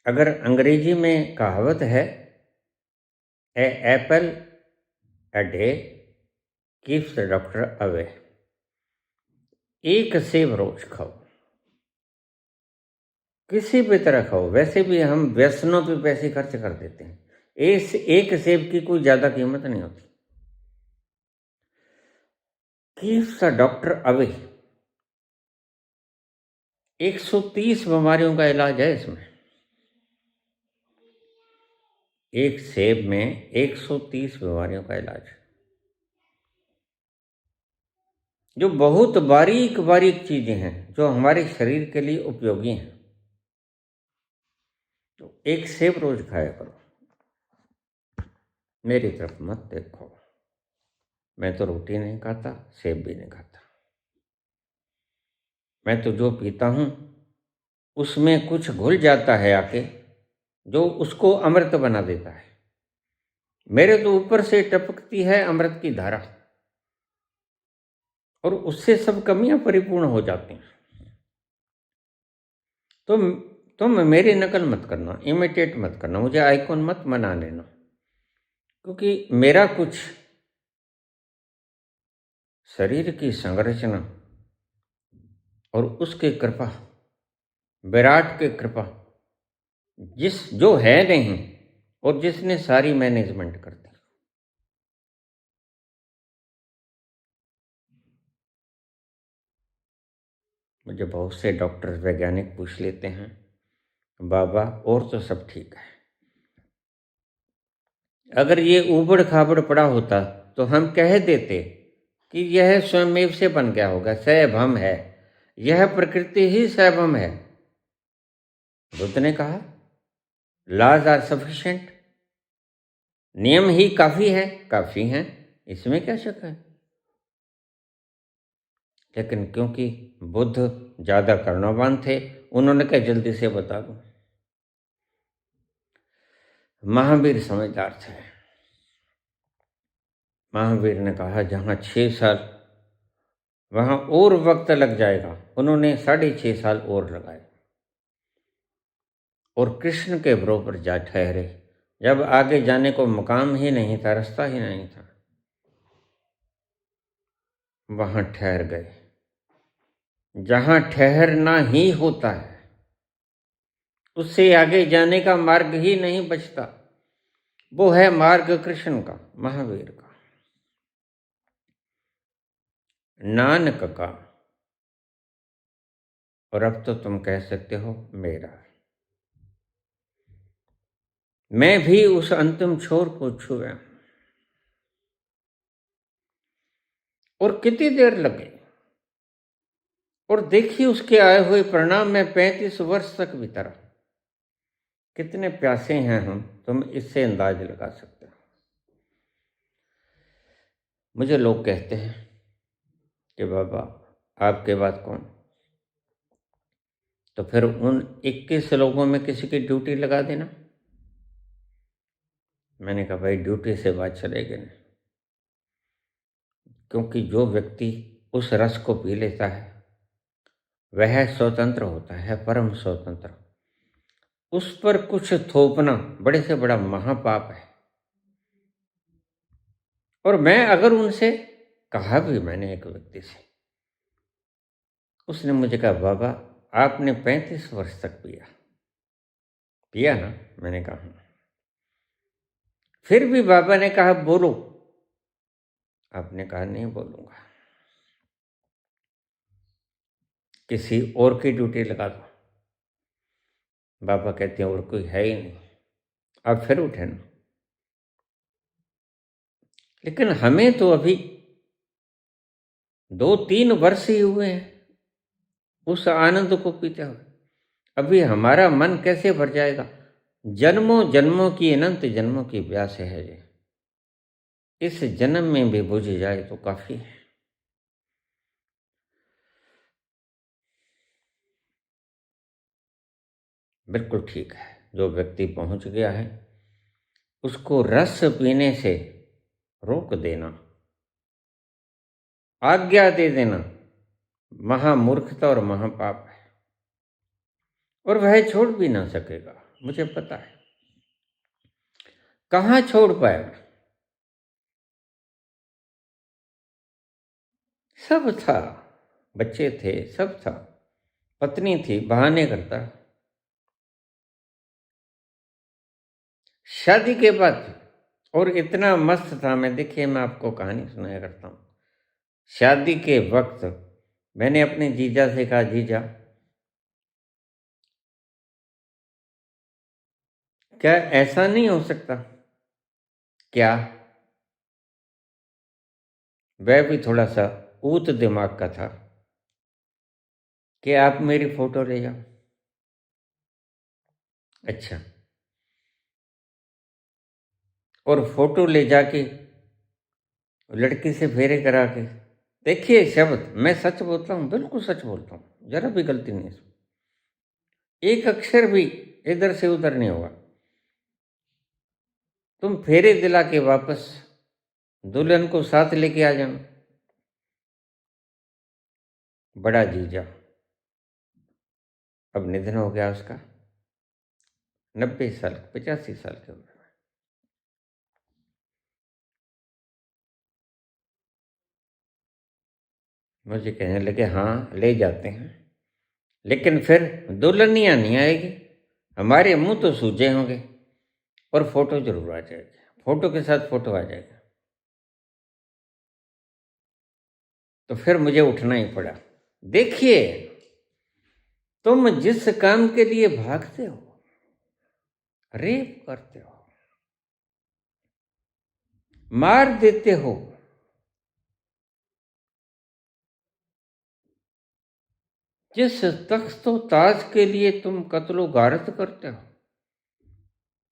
अगर अंग्रेजी में कहावत है a apple a day keeps the doctor away, एक सेब रोज खाओ, किसी भी तरह खाओ। वैसे भी हम व्यसनों पे पैसे खर्च कर देते हैं, इस एक सेब की कोई ज्यादा कीमत नहीं होती। कीप्स द डॉक्टर अवे, 130 बीमारियों का इलाज है इसमें। एक सेब में 130 बीमारियों का इलाज, जो बहुत बारीक बारीक चीजें हैं, जो हमारे शरीर के लिए उपयोगी हैं। तो एक सेब रोज खाया करो। मेरी तरफ मत देखो, मैं तो रोटी नहीं खाता, सेब भी नहीं खाता। मैं तो जो पीता हूं उसमें कुछ घुल जाता है आके, जो उसको अमृत बना देता है। मेरे तो ऊपर से टपकती है अमृत की धारा, और उससे सब कमियां परिपूर्ण हो जाती हैं। तुम मेरी नकल मत करना, इमिटेट मत करना, मुझे आइकॉन मत बना लेना, क्योंकि मेरा कुछ शरीर की संरचना और उसके कृपा, विराट के कृपा, जो है नहीं और जिसने सारी मैनेजमेंट कर दी। मुझे बहुत से डॉक्टर वैज्ञानिक पूछ लेते हैं, बाबा और तो सब ठीक है, अगर ये ऊबड़ खाबड़ पड़ा होता तो हम कह देते कि यह स्वयं से बन गया होगा, सैभम है, यह प्रकृति ही सैभम है। बुद्ध ने कहा लॉज आर सफिशिएंट, नियम ही काफी हैं, इसमें क्या शक है। लेकिन क्योंकि बुद्ध ज्यादा करुणावान थे, उन्होंने कहा जल्दी से बता दो। महावीर समझदार थे। महावीर ने कहा जहां 6 साल वहां और वक्त लग जाएगा। उन्होंने 6.5 साल और लगाए और कृष्ण के बरोबर जा ठहरे, जब आगे जाने को मुकाम ही नहीं था, रास्ता ही नहीं था, वहां ठहर गए। जहां ठहरना ही होता है, उससे आगे जाने का मार्ग ही नहीं बचता। वो है मार्ग कृष्ण का, महावीर का, नानक का, और अब तो तुम कह सकते हो मेरा। मैं भी उस अंतिम छोर को छुआ, और कितनी देर लगे, और देखिए उसके आए हुए परिणाम में 35 वर्ष तक बीता रहा। कितने प्यासे हैं हम, तुम इससे अंदाज लगा सकते हो। मुझे लोग कहते हैं कि बाबा आपके बाद कौन, तो फिर उन 21 लोगों में किसी की ड्यूटी लगा देना। मैंने कहा भाई ड्यूटी से बात चलेगी नहीं, क्योंकि जो व्यक्ति उस रस को पी लेता है वह स्वतंत्र होता है, परम स्वतंत्र। उस पर कुछ थोपना बड़े से बड़ा महापाप है। और मैं अगर उनसे कहा भी मैंने एक व्यक्ति से, उसने मुझे कहा बाबा आपने 35 वर्ष तक पिया पिया ना? मैंने कहा हाँ। फिर भी बाबा ने कहा बोलो। आपने कहा नहीं बोलूंगा, किसी और की ड्यूटी लगा दो। बाबा कहते हैं और कोई है ही नहीं। अब फिर उठे ना। लेकिन हमें तो अभी 2-3 वर्ष ही हुए हैं उस आनंद को पीते हुए। अभी हमारा मन कैसे भर जाएगा? जन्मों जन्मों की, अनंत जन्मों की प्यास है ये, इस जन्म में भी बुझ जाए तो काफी है। बिल्कुल ठीक है। जो व्यक्ति पहुंच गया है उसको रस पीने से रोक देना, आज्ञा दे देना महामूर्खता और महापाप है, और वह छोड़ भी ना सकेगा। मुझे पता है कहाँ छोड़ पाएगा। सब था, बच्चे थे, सब था, पत्नी थी, बहाने करता। शादी के बाद और इतना मस्त था मैं। देखिए मैं आपको कहानी सुनाया करता हूँ। शादी के वक्त मैंने अपने जीजा से कहा जीजा क्या ऐसा नहीं हो सकता? क्या? वह भी थोड़ा सा ऊत दिमाग का था कि आप मेरी फोटो ले जाओ। अच्छा, और फोटो ले जाके लड़की से फेरे करा के, देखिए शब्द मैं सच बोलता हूँ, बिल्कुल सच बोलता हूँ, जरा भी गलती नहीं है, एक अक्षर भी इधर से उधर नहीं होगा। तुम फेरे दिला के वापस दुल्हन को साथ लेके आ जाना। बड़ा जीजा, अब निधन हो गया उसका, 90 साल, 85 साल की उम्र में। मुझे कहने लगे हाँ ले जाते हैं, लेकिन फिर दुल्हनिया नहीं आएगी, हमारे मुंह तो सूजे होंगे और फोटो जरूर आ जाएगी, फोटो के साथ फोटो आ जाएगा। तो फिर मुझे उठना ही पड़ा। देखिए तुम जिस काम के लिए भागते हो, रेप करते हो, मार देते हो, जिस तख्तो ताज के लिए तुम कत्लो गारत करते हो,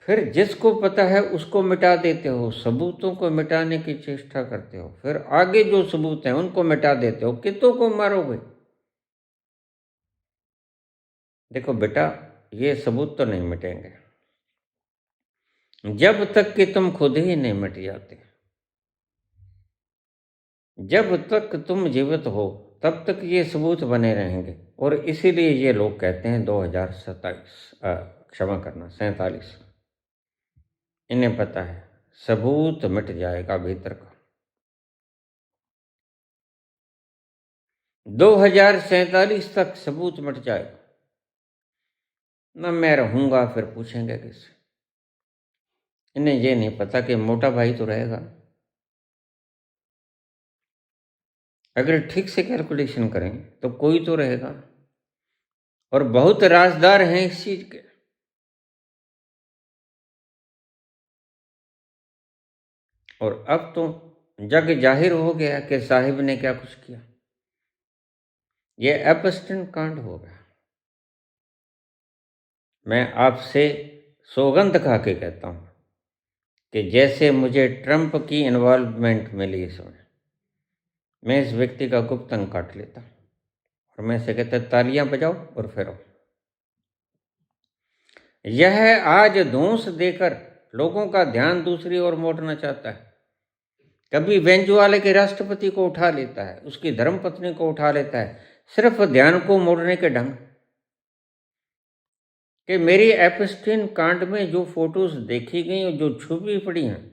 फिर जिसको पता है उसको मिटा देते हो, सबूतों को मिटाने की चेष्टा करते हो, फिर आगे जो सबूत हैं उनको मिटा देते हो, कितों को मारोगे? देखो बेटा, ये सबूत तो नहीं मिटेंगे जब तक कि तुम खुद ही नहीं मिट जाते। जब तक तुम जीवित हो तब तक ये सबूत बने रहेंगे, और इसीलिए ये लोग कहते हैं 2027, क्षमा करना 47, इन्हें पता है सबूत मिट जाएगा भीतर का। 2047 तक सबूत मिट जाएगा ना, मैं रहूंगा फिर पूछेंगे किससे? इन्हें ये नहीं पता कि मोटा भाई तो रहेगा। अगर ठीक से कैलकुलेशन करें तो कोई तो रहेगा, और बहुत राजदार हैं इस चीज के। और अब तो जग जाहिर हो गया कि साहिब ने क्या कुछ किया। ये एपस्टिन कांड हो गया। मैं आपसे सौगंध खा के कहता हूं कि जैसे मुझे ट्रंप की इन्वॉल्वमेंट मिली इसमें, मैं इस व्यक्ति का गुप्त अंग काट लेता और मैं से कहता तालियां बजाओ और फिरो। यह आज धौंस देकर लोगों का ध्यान दूसरी ओर मोड़ना चाहता है। कभी वेंजुआला के राष्ट्रपति को उठा लेता है, उसकी धर्मपत्नी को उठा लेता है, सिर्फ ध्यान को मोड़ने के ढंग। कि मेरी एपस्टीन कांड में जो फोटोज देखी गई और जो छुपी पड़ी हैं,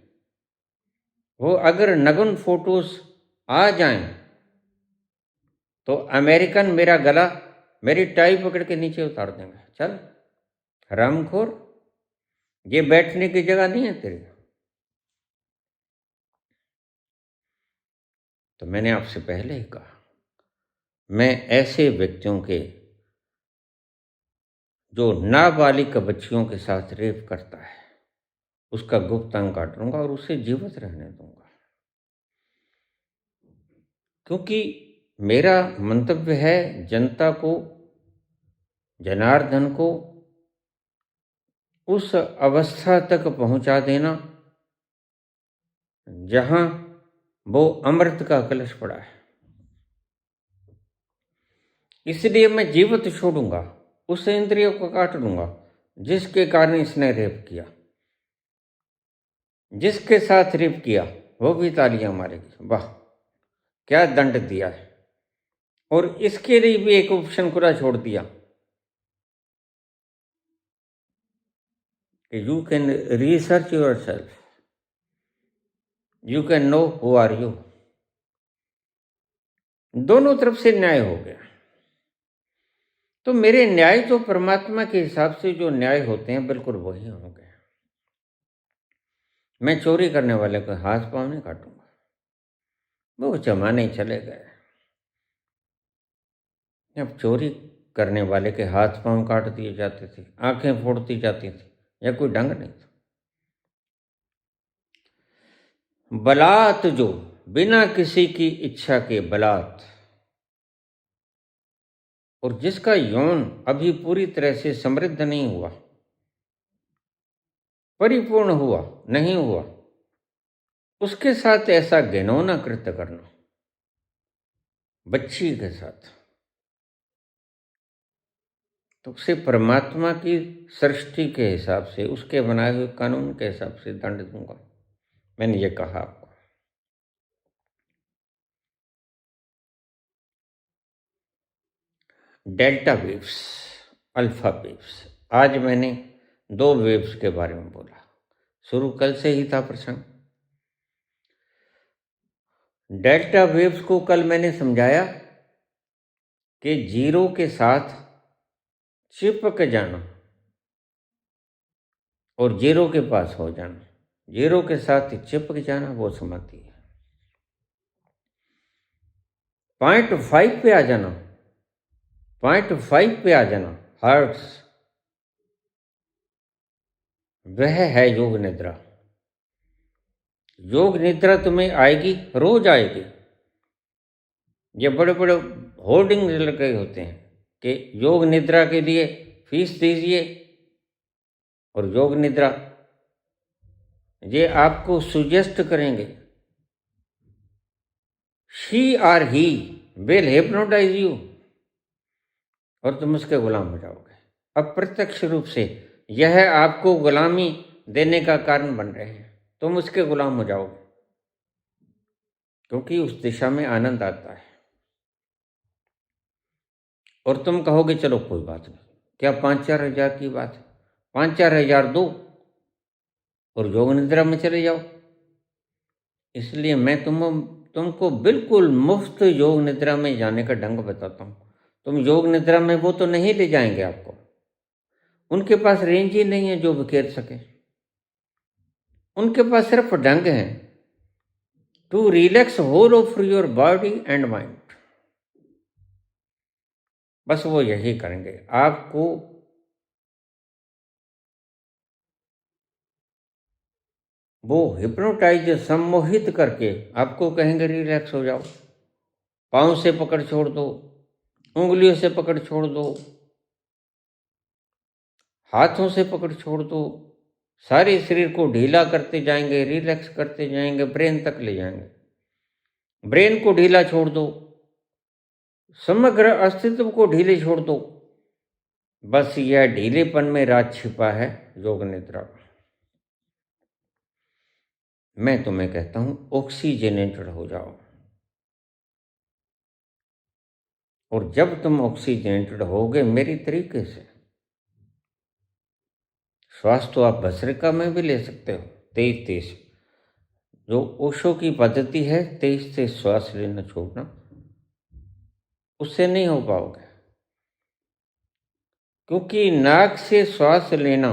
वो अगर नग्न फोटोज आ जाएं तो अमेरिकन मेरा गला मेरी टाई पकड़ के नीचे उतार देंगे। चल हरामखोर, ये बैठने की जगह नहीं है तेरी। तो मैंने आपसे पहले ही कहा, मैं ऐसे व्यक्तियों के जो नाबालिग बच्चियों के साथ रेप करता है उसका गुप्त अंग काट लूंगा और उसे जीवित रहने दूंगा, क्योंकि मेरा मंतव्य है जनता को, जनार्दन को उस अवस्था तक पहुंचा देना जहां वो अमृत का कलश पड़ा है। इसलिए मैं जीवित छोड़ूंगा, उस इंद्रियों को काट लूंगा जिसके कारण इसने रेप किया। जिसके साथ रेप किया वो भी तालियां मारेगी, वाह क्या दंड दिया है। और इसके लिए भी एक ऑप्शन खुला छोड़ दिया कि you can research yourself, you can know who are you. दोनों तरफ से न्याय हो गया। तो मेरे न्याय तो परमात्मा के हिसाब से जो न्याय होते हैं बिल्कुल वही होंगे। मैं चोरी करने वाले को हाथ पांव नहीं काटूंगा, वो जमाने चले गए। अब चोरी करने वाले के हाथ पांव काट दिए जाते थे, आंखें फोड़ दी जाती थी, या कोई ढंग नहीं था। बलात् जो बिना किसी की इच्छा के बलात्, और जिसका यौन अभी पूरी तरह से समृद्ध नहीं हुआ, परिपूर्ण हुआ नहीं हुआ, उसके साथ ऐसा घिनौना कृत्य करना, बच्ची के साथ, तो उसे परमात्मा की सृष्टि के हिसाब से, उसके बनाए हुए कानून के हिसाब से दंड दूंगा। मैंने ये कहा आपको। डेल्टा वेव्स, अल्फा वेव्स, आज मैंने 2 वेव्स के बारे में बोला। शुरू कल से ही था प्रसंग। डेल्टा वेव्स को कल मैंने समझाया कि जीरो के साथ चिपक जाना और जीरो के पास हो जाना, जीरो के साथ चिपक जाना वो समाधि है। 0.5 पे आ जाना, 0.5 पे आ जाना हर्ट्स, वह है योग निद्रा। योग निद्रा तुम्हें आएगी, रोज आएगी। ये बड़े बड़े होर्डिंग लगे होते हैं कि योग निद्रा के लिए फीस दीजिए, और योग निद्रा ये आपको सुजेस्ट करेंगे, she or he will hypnotise you, और तुम उसके गुलाम हो जाओगे। अप्रत्यक्ष रूप से यह आपको गुलामी देने का कारण बन रहे हैं, तुम उसके गुलाम हो जाओगे, क्योंकि उस दिशा में आनंद आता है। और तुम कहोगे चलो कोई बात नहीं, क्या 5-4 हज़ार की बात है, 5-4 हज़ार दो और योग निद्रा में चले जाओ। इसलिए मैं तुमको बिल्कुल मुफ्त योग निद्रा में जाने का ढंग बताता हूँ। तुम योग निद्रा में वो तो नहीं ले जाएंगे आपको, उनके पास रेंज ही नहीं है जो बिखेर सके। उनके पास सिर्फ ढंग है to relax whole of your body and mind. बस वो यही करेंगे, आपको वो हिप्नोटाइज सम्मोहित करके आपको कहेंगे रिलैक्स हो जाओ, पाँव से पकड़ छोड़ दो, उंगलियों से पकड़ छोड़ दो, हाथों से पकड़ छोड़ दो, सारे शरीर को ढीला करते जाएंगे, रिलैक्स करते जाएंगे, ब्रेन तक ले जाएंगे। ब्रेन को ढीला छोड़ दो, समग्र अस्तित्व को ढीले छोड़ दो। बस यह ढीलेपन में राज छिपा है योग निद्रा। मैं तुम्हें कहता हूं ऑक्सीजनेटेड हो जाओ, और जब तुम ऑक्सीजनेटेड होगे मेरी तरीके से, श्वास तो आप भस्त्रिका में भी ले सकते हो, 23-23 जो ओशो की पद्धति है, तेज से श्वास लेना छोड़ना, उससे नहीं हो पाओगे। क्योंकि नाक से श्वास लेना,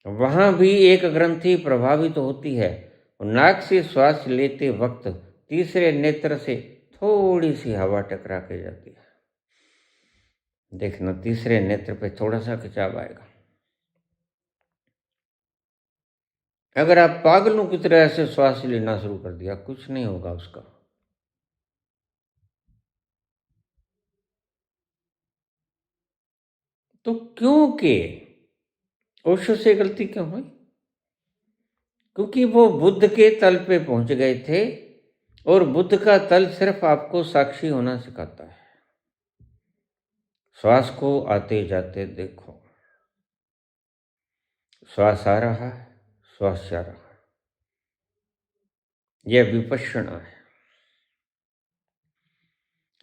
वहाँ भी एक ग्रंथि प्रभावित होती है। नाक से श्वास लेते वक्त तीसरे नेत्र से थोड़ी सी हवा टकरा के जाती है। देखना, तीसरे नेत्र पे थोड़ा सा खिंचाव आएगा। अगर आप पागलों की तरह से श्वास लेना शुरू कर दिया, कुछ नहीं होगा उसका। तो क्योंकि ओशो से गलती क्यों हुई? क्योंकि वो बुद्ध के तल पे पहुंच गए थे, और बुद्ध का तल सिर्फ आपको साक्षी होना सिखाता है। श्वास को आते जाते देखो, श्वास आ रहा है, श्वास जा रहा है। यह विपश्यना है।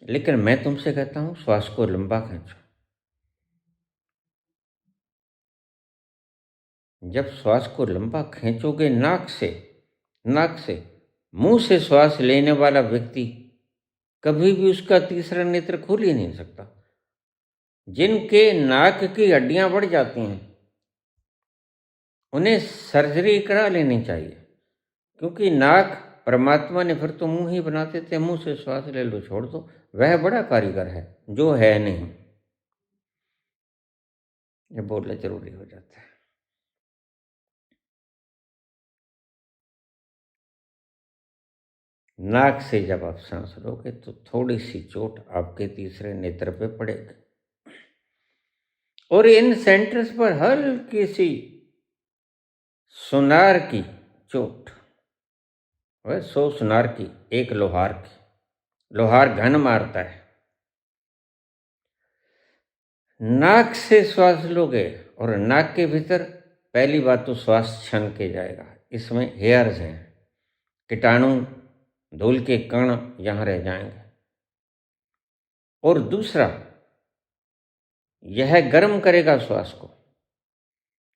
लेकिन मैं तुमसे कहता हूं, श्वास को लंबा खींचो। जब श्वास को लंबा खींचोगे नाक से मुंह से श्वास लेने वाला व्यक्ति कभी भी उसका तीसरा नेत्र खोल ही नहीं सकता। जिनके नाक की हड्डियां बढ़ जाती हैं, उन्हें सर्जरी करा लेनी चाहिए। क्योंकि नाक, परमात्मा ने फिर तो मुंह ही बनाते थे, मुंह से श्वास ले लो, छोड़ दो। वह बड़ा कारीगर है, जो है नहीं। ये बोलना जरूरी हो जाता है। नाक से जब आप सांस लोगे तो थोड़ी सी चोट आपके तीसरे नेत्र पे पड़ेगी, और इन सेंटर्स पर हल्की सी सुनार की चोट, वह 100 सुनार की, एक लोहार की। लोहार घन मारता है। नाक से श्वास लोगे, और नाक के भीतर पहली बात तो श्वास छन के जाएगा। इसमें हेयर्स हैं, कीटाणु, धूल के कण यहाँ रह जाएंगे। और दूसरा, यह गर्म करेगा श्वास को।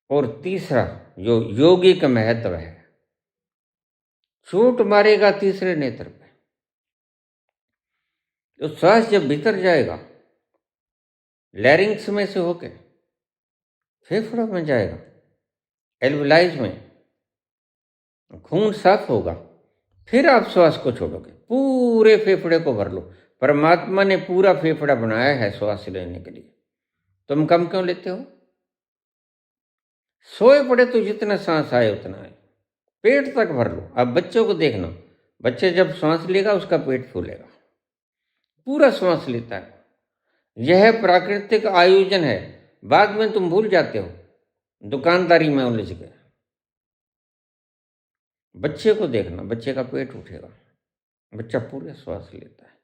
और तीसरा, जो यौगिक महत्व है, चोट मारेगा तीसरे नेत्र पे। तो श्वास जब भीतर जाएगा, लैरिंग्स में से होके फेफड़ों में जाएगा, एल्वलाइज में खून साफ होगा, फिर आप श्वास को छोड़ोगे, पूरे फेफड़े को भर लो। परमात्मा ने पूरा फेफड़ा बनाया है श्वास लेने के लिए। तुम कम क्यों लेते हो? सोए पड़े तो जितना सांस आए उतना आए, पेट तक भर लो। अब बच्चों को देखना, बच्चे जब सांस लेगा उसका पेट फूलेगा, पूरा सांस लेता है। यह प्राकृतिक आयोजन है। बाद में तुम भूल जाते हो, दुकानदारी में उलझ गए। बच्चे को देखना, बच्चे का पेट उठेगा, बच्चा पूरा श्वास लेता है,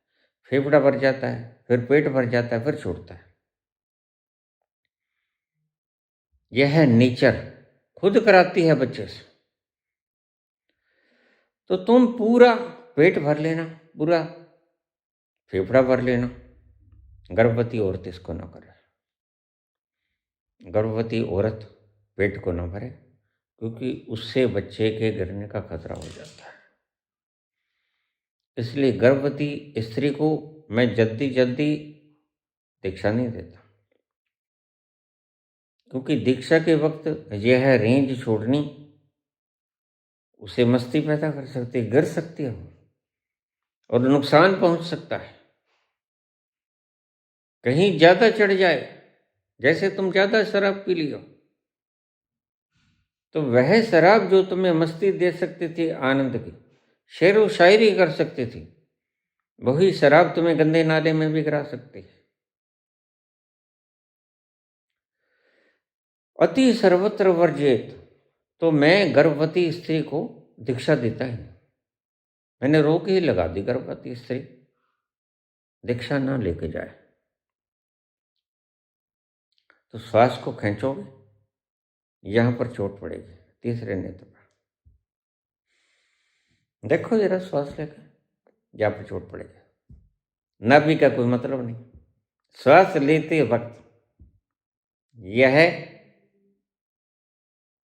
फेफड़ा भर जाता है, फिर पेट भर जाता है, फिर छोड़ता है। यह नेचर खुद कराती है बच्चे से। तो तुम पूरा पेट भर लेना, पूरा फेफड़ा भर लेना। गर्भवती औरत इसको ना करे। गर्भवती औरत पेट को ना भरे, क्योंकि उससे बच्चे के गिरने का खतरा हो जाता है। इसलिए गर्भवती स्त्री को मैं जल्दी दीक्षा नहीं देता, क्योंकि दीक्षा के वक्त यह रेंज छोड़नी उसे मस्ती पैदा कर सकती है, गिर सकती है और नुकसान पहुंच सकता है। कहीं ज्यादा चढ़ जाए, जैसे तुम ज्यादा शराब पी लियो, तो वह शराब जो तुम्हें मस्ती दे सकती थी, आनंद की, शेर व शायरी कर सकती थी, वही शराब तुम्हें गंदे नाले में भी गिरा सकती है। अति सर्वत्र वर्जित। तो मैं गर्भवती स्त्री को दीक्षा देता ही नहीं। मैंने रोक ही लगा दी, गर्भवती स्त्री दीक्षा ना लेके जाए। तो श्वास को खींचोगे, यहां पर चोट पड़ेगी, तीसरे नेत्र पर। देखो जरा, श्वास लेकर यहाँ पर चोट पड़ेगी। नाभि का कोई मतलब नहीं। श्वास लेते वक्त यह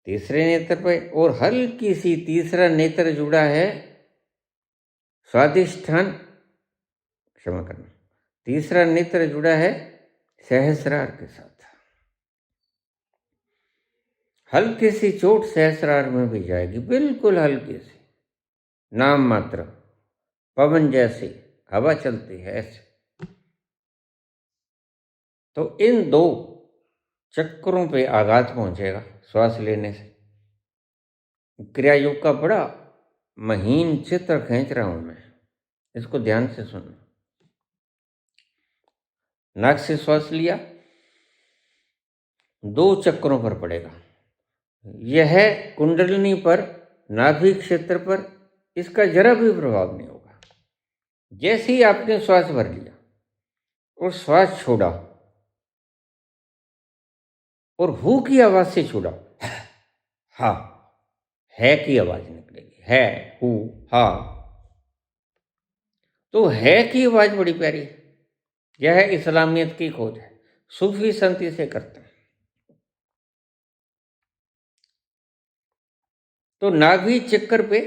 तीसरे नेत्र पे, और हल्की सी तीसरा नेत्र जुड़ा है स्वादिष्ठान, क्षमा करना, तीसरा नेत्र जुड़ा है सहस्रार के साथ। हल्की सी चोट सहस्रार में भी जाएगी, बिल्कुल हल्की सी, नाम मात्र, पवन जैसी हवा चलती है ऐसे। तो इन दो चक्रों पे आघात पहुंचेगा श्वास लेने से। क्रिया योग का बड़ा महीन चित्र खींच रहा हूं मैं, इसको ध्यान से सुनना। नाक से श्वास लिया, दो चक्रों पर पड़ेगा। यह कुंडलिनी पर, नाभि क्षेत्र पर इसका जरा भी प्रभाव नहीं होगा। जैसे ही आपने श्वास भर लिया और श्वास छोड़ा और हु की आवाज से छोड़ा, हा, है की आवाज निकलेगी, है, हु, हा। तो है की आवाज बड़ी प्यारी है। यह इस्लामियत की खोज है, सूफी संत इसे करते हैं। तो नाभि चक्र पे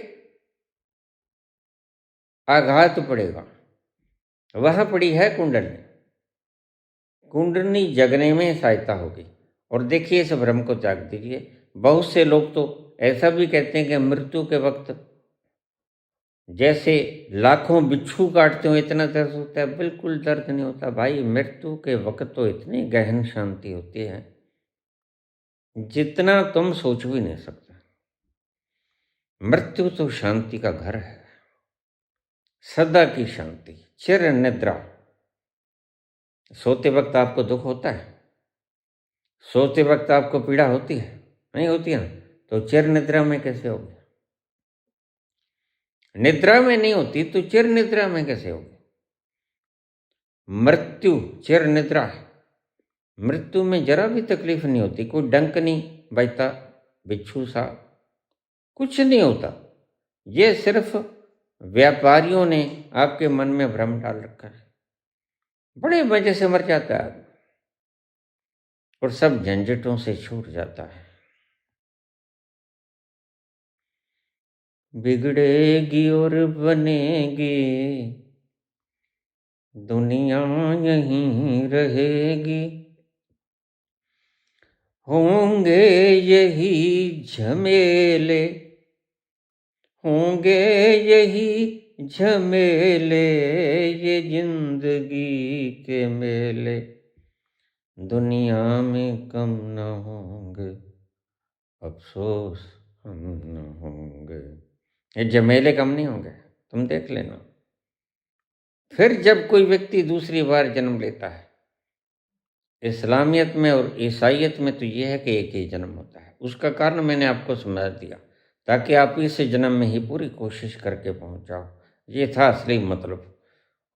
आघात पड़ेगा, वह पड़ी है कुंडली। कुंडली जगने में सहायता होगी। और देखिए, इस भ्रम को त्याग दीजिए। बहुत से लोग तो ऐसा भी कहते हैं कि मृत्यु के वक्त जैसे लाखों बिच्छू काटते हो इतना दर्द होता है। बिल्कुल दर्द नहीं होता भाई। मृत्यु के वक्त तो इतनी गहन शांति होती है जितना तुम सोच भी नहीं सकते। मृत्यु तो शांति का घर है, सदा की शांति, चिर निद्रा। सोते वक्त आपको दुख होता है, सोते वक्त आपको पीड़ा होती है, नहीं होती है ना? तो चिर निद्रा में कैसे होगी? निद्रा में नहीं होती तो चिर निद्रा में कैसे होगी? मृत्यु चिर निद्रा है। मृत्यु में जरा भी तकलीफ नहीं होती, कोई डंक नहीं बजता, बिच्छू सा कुछ नहीं होता। ये सिर्फ व्यापारियों ने आपके मन में भ्रम डाल रखा है। बड़े मजे से मर जाता है आदमी और सब झंझटों से छूट जाता है। बिगड़ेगी और बनेगी, दुनिया यहीं रहेगी। होंगे यही झमेले, होंगे यही झमेले, ये जिंदगी के मेले दुनिया में कम न होंगे, अफसोस हम न होंगे। ये झमेले कम नहीं होंगे, तुम देख लेना। फिर जब कोई व्यक्ति दूसरी बार जन्म लेता है, इस्लामियत में और ईसाइयत में तो यह है कि एक ही जन्म होता है। उसका कारण मैंने आपको समझा दिया ताकि आप इस जन्म में ही पूरी कोशिश करके पहुंच जाओ। ये था असली मतलब।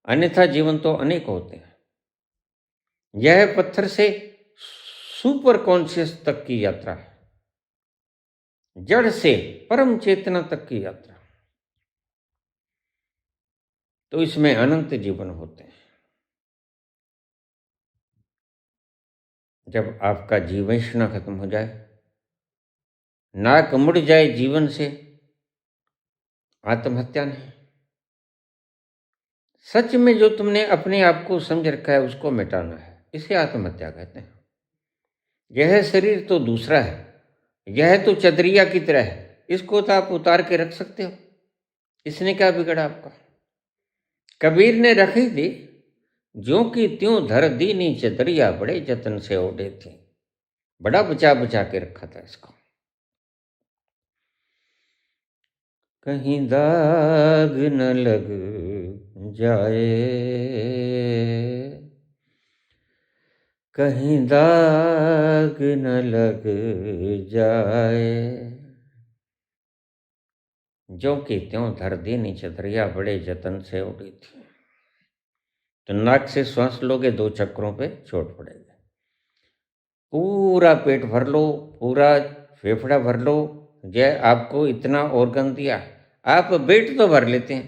अन्यथा जीवन तो अनेक होते हैं। यह पत्थर से सुपर कॉन्शियस तक की यात्रा है, जड़ से परम चेतना तक की यात्रा। तो इसमें अनंत जीवन होते हैं। जब आपका जीवैषणा खत्म हो जाए, नाक मुड़ जाए जीवन से, आत्महत्या नहीं। सच में जो तुमने अपने आप को समझ रखा है उसको मिटाना है, इसे आत्महत्या कहते हैं। यह शरीर तो दूसरा है, यह तो चदरिया की तरह है, इसको तो आप उतार के रख सकते हो। इसने क्या बिगड़ा आपका? कबीर ने रखी थी, ज्यों की त्यों धर दी नी चदरिया, बड़े जतन से ओढ़े थे। बड़ा बचा बचा के रखा था इसको। कहीं दाग न लग जाए, कहीं दाग न लग जाए, जो कि त्यों धर दी नी चदरिया, बड़े जतन से उड़ी थी। तो नाक से श्वास लोगे, दो चक्रों पे चोट पड़ेगी। पूरा पेट भर लो, पूरा फेफड़ा भर लो। जय आपको इतना ऑर्गन दिया, आप पेट तो भर लेते हैं,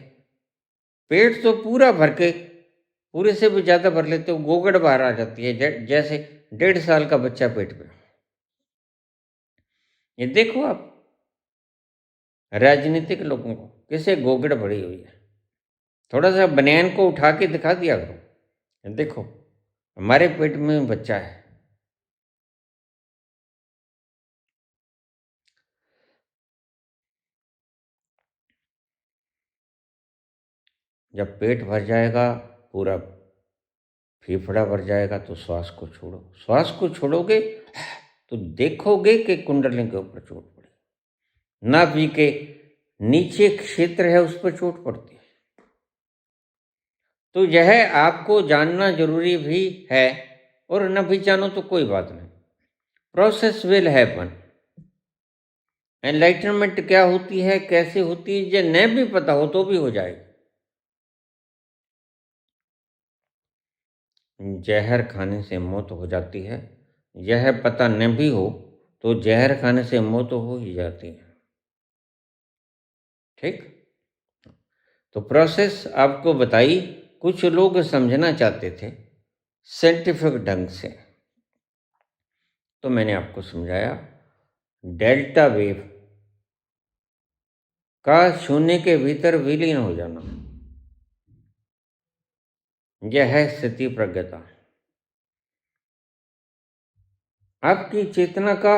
पेट तो पूरा भर के, पूरे से भी ज़्यादा भर लेते हो, गोगड़ बाहर आ जाती है जैसे 1.5 साल का बच्चा पेट में। ये देखो आप राजनीतिक लोगों को कैसे गोगड़ भरी हुई है। थोड़ा सा बनियान को उठा के दिखा दिया करो, ये देखो हमारे पेट में बच्चा है। जब पेट भर जाएगा, पूरा फेफड़ा भर जाएगा, तो श्वास को छोड़ो। श्वास को छोड़ोगे तो देखोगे कि कुंडली के ऊपर चोट पड़ी, नाभि के नीचे क्षेत्र है उस पर चोट पड़ती है। तो यह आपको जानना जरूरी भी है, और न भी जानो तो कोई बात नहीं। Process will happen. एनलाइटनमेंट क्या होती है, कैसे होती है, ये न भी पता हो तो भी हो जाएगी। जहर खाने से मौत हो जाती है, यह पता न भी हो तो जहर खाने से मौत हो ही जाती है। ठीक, तो प्रोसेस आपको बताई। कुछ लोग समझना चाहते थे साइंटिफिक ढंग से, तो मैंने आपको समझाया डेल्टा वेव का शून्य के भीतर विलीन हो जाना, यह है स्थिति प्रज्ञता। आपकी चेतना का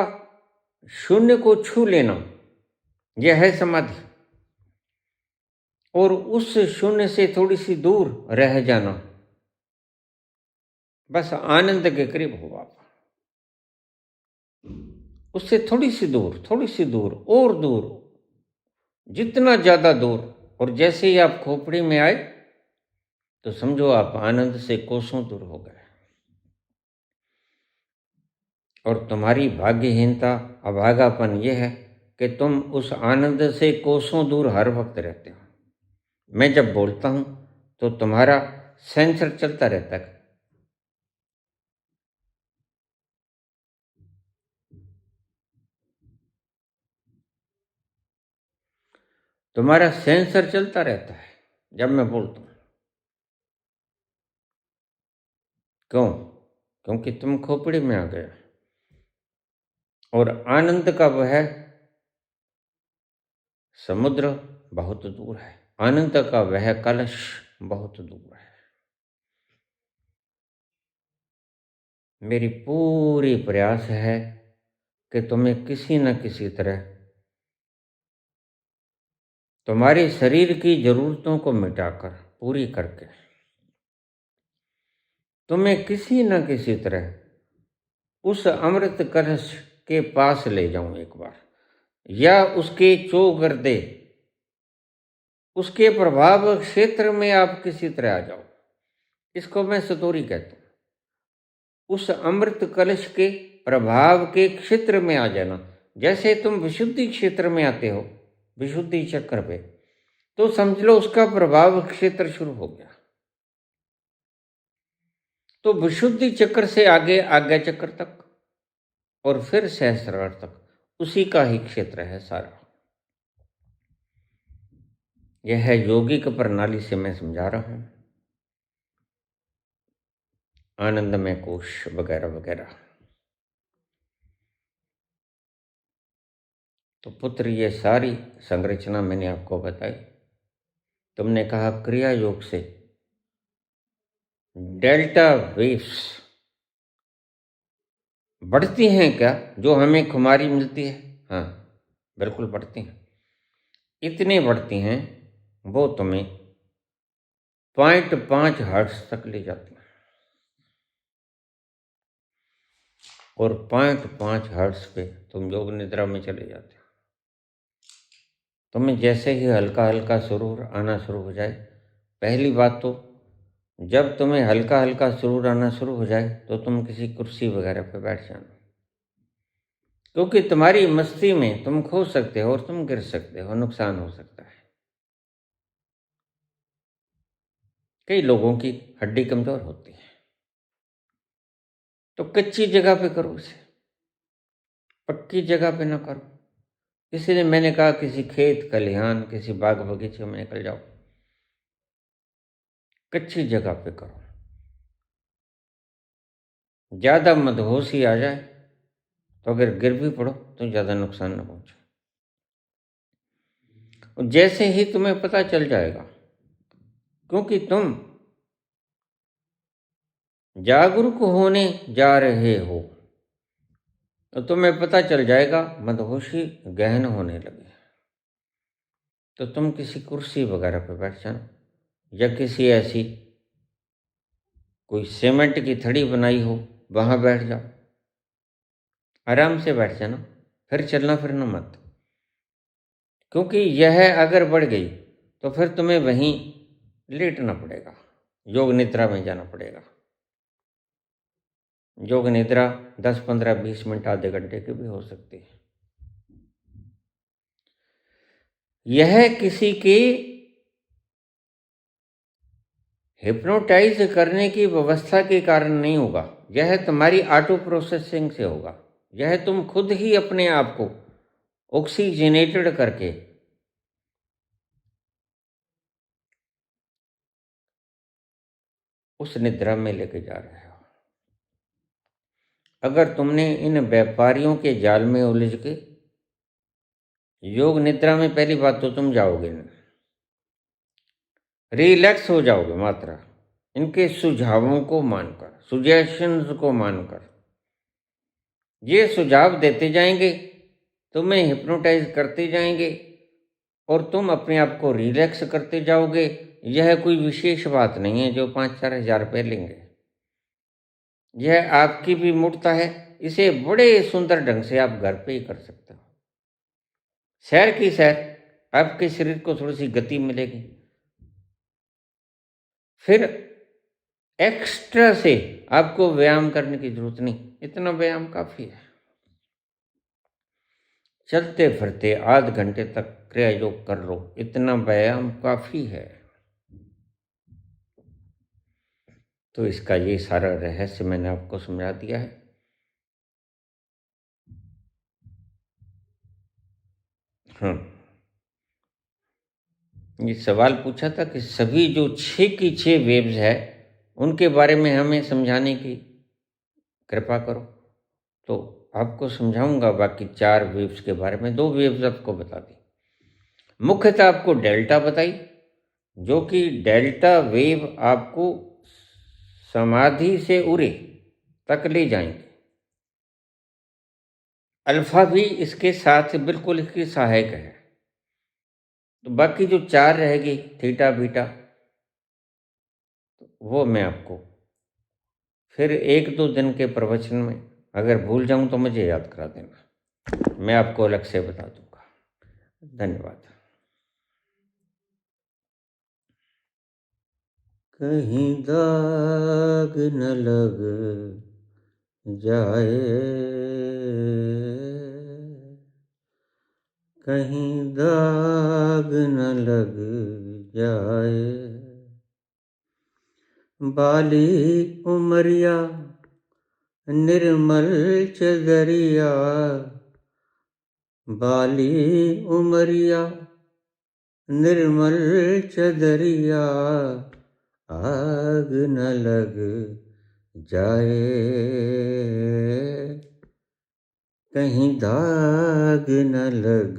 शून्य को छू लेना, यह है समाधि। और उस शून्य से थोड़ी सी दूर रह जाना, बस आनंद के करीब हो आप। उससे थोड़ी सी दूर, थोड़ी सी दूर और दूर, जितना ज्यादा दूर। और जैसे ही आप खोपड़ी में आए तो समझो आप आनंद से कोसों दूर हो गए। और तुम्हारी भाग्यहीनता, अभागापन यह है कि तुम उस आनंद से कोसों दूर हर वक्त रहते हो। मैं जब बोलता हूं तो तुम्हारा सेंसर चलता रहता है। तुम्हारा सेंसर चलता रहता है जब मैं बोलता हूं। क्यों? क्योंकि तुम खोपड़ी में आ गए। और आनंद का वह समुद्र बहुत दूर है, आनंद का वह कलश बहुत दूर है। मेरी पूरी प्रयास है कि तुम्हें किसी न किसी तरह तुम्हारे शरीर की जरूरतों को मिटाकर, पूरी करके, तुम्हें किसी न किसी तरह उस अमृत कलश के पास ले जाऊं एक बार, या उसके चौगर्दे, उसके प्रभाव क्षेत्र में आप किसी तरह आ जाओ। इसको मैं सतोरी कहता हूं। उस अमृत कलश के प्रभाव के क्षेत्र में आ जाना। जैसे तुम विशुद्धि क्षेत्र में आते हो, विशुद्धि चक्र पे, तो समझ लो उसका प्रभाव क्षेत्र शुरू हो गया। तो विशुद्धि चक्र से आगे आज्ञा चक्र तक, और फिर सहस्रार तक, उसी का ही क्षेत्र है सारा। यह है यौगिक प्रणाली से मैं समझा रहा हूं, आनंदमय कोश वगैरह वगैरह। तो पुत्र, ये सारी संरचना मैंने आपको बताई। तुमने कहा क्रिया योग से डेल्टा वेव्स बढ़ती हैं क्या, जो हमें खुमारी मिलती है? हाँ, बिल्कुल बढ़ती हैं। इतनी बढ़ती हैं वो तुम्हें 0.5 हर्ट्ज तक ले जाती हैं। और 0.5 हर्ट्ज पे तुम योग निद्रा में चले जाते हो। तुम्हें जैसे ही हल्का हल्का सुरूर आना शुरू हो जाए, पहली बात तो जब तुम्हें हल्का हल्का सुरूर आना शुरू हो जाए तो तुम किसी कुर्सी वगैरह पे बैठ जाना, क्योंकि तुम्हारी मस्ती में तुम खो सकते हो और तुम गिर सकते हो, नुकसान हो सकता है। कई लोगों की हड्डी कमजोर होती है, तो कच्ची जगह पे करो इसे, पक्की जगह पे ना करो। इसलिए मैंने कहा किसी खेत खलिहान, किसी बाग बगीचे में निकल जाओ, कच्ची जगह पे करो। ज्यादा मदहोशी आ जाए तो अगर गिर भी पड़ो तो ज़्यादा नुकसान न पहुँचे। और जैसे ही तुम्हें पता चल जाएगा, क्योंकि तुम जागरूक होने जा रहे हो, तो तुम्हें पता चल जाएगा मदहोशी गहन होने लगे, तो तुम किसी कुर्सी वगैरह पे बैठ जाना, या किसी ऐसी कोई सीमेंट की थड़ी बनाई हो वहाँ बैठ जाओ, आराम से बैठ जाना, फिर चलना फिरना मत। क्योंकि यह अगर बढ़ गई तो फिर तुम्हें वहीं लेटना पड़ेगा, योग निद्रा में जाना पड़ेगा। योग निद्रा 10, 15, 20 मिनट, आधे घंटे की भी हो सकती है। यह किसी के हिप्नोटाइज करने की व्यवस्था के कारण नहीं होगा, यह तुम्हारी ऑटो प्रोसेसिंग से होगा। यह तुम खुद ही अपने आप को ऑक्सीजनेटेड करके उस निद्रा में लेके जा रहे हो। अगर तुमने इन व्यापारियों के जाल में उलझ के योग निद्रा में, पहली बात तो तुम जाओगे नहीं, रिलैक्स हो जाओगे मात्र इनके सुझावों को मानकर, सुजेशंस को मानकर। ये सुझाव देते जाएंगे, तुम्हें हिप्नोटाइज करते जाएंगे और तुम अपने आप को रिलैक्स करते जाओगे। यह कोई विशेष बात नहीं है जो 5-4 हज़ार रुपये लेंगे। यह आपकी भी मूर्ता है, इसे बड़े सुंदर ढंग से आप घर पे ही कर सकते हो। सैर की सैर, आपके शरीर को थोड़ी सी गति मिलेगी, फिर एक्स्ट्रा से आपको व्यायाम करने की जरूरत नहीं, इतना व्यायाम काफ़ी है। चलते फिरते आध घंटे तक क्रिया योग कर लो, इतना व्यायाम काफ़ी है। तो इसका ये सारा रहस्य मैंने आपको समझा दिया है। हाँ, ये सवाल पूछा था कि सभी जो 6 की 6 वेव्स है उनके बारे में हमें समझाने की कृपा करो। तो आपको समझाऊंगा बाकी 4 वेव्स के बारे में। 2 वेव्स आपको बता दी, मुख्यतः आपको डेल्टा बताई, जो कि डेल्टा वेव आपको समाधि से उरे तक ले जाएंगे। अल्फा भी इसके साथ बिल्कुल इसकी सहायक है। तो बाकी जो 4 रहेगी, थीटा बीटा, वो मैं आपको फिर 1-2 दिन के प्रवचन में, अगर भूल जाऊं तो मुझे याद करा देना, मैं आपको अलग से बता दूंगा। धन्यवाद। कहीं दाग न लग जाए, कहीं दाग न लग जाए, बाली उमरिया निर्मल चदरिया, बाली उमरिया निर्मल चदरिया, आग न लग जाए, कहीं दाग न लग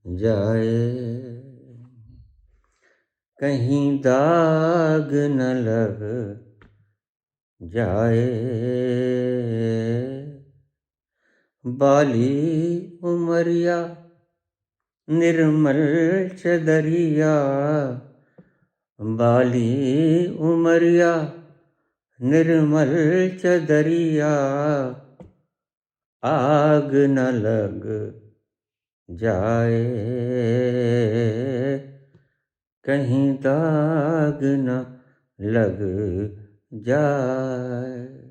जाए, कहीं दाग न लग जाए, बाली उमरिया निर्मल चदरिया, बाली उमरिया निर्मल चदरिया, आग न लग जाए, कहीं दाग न लग जाए।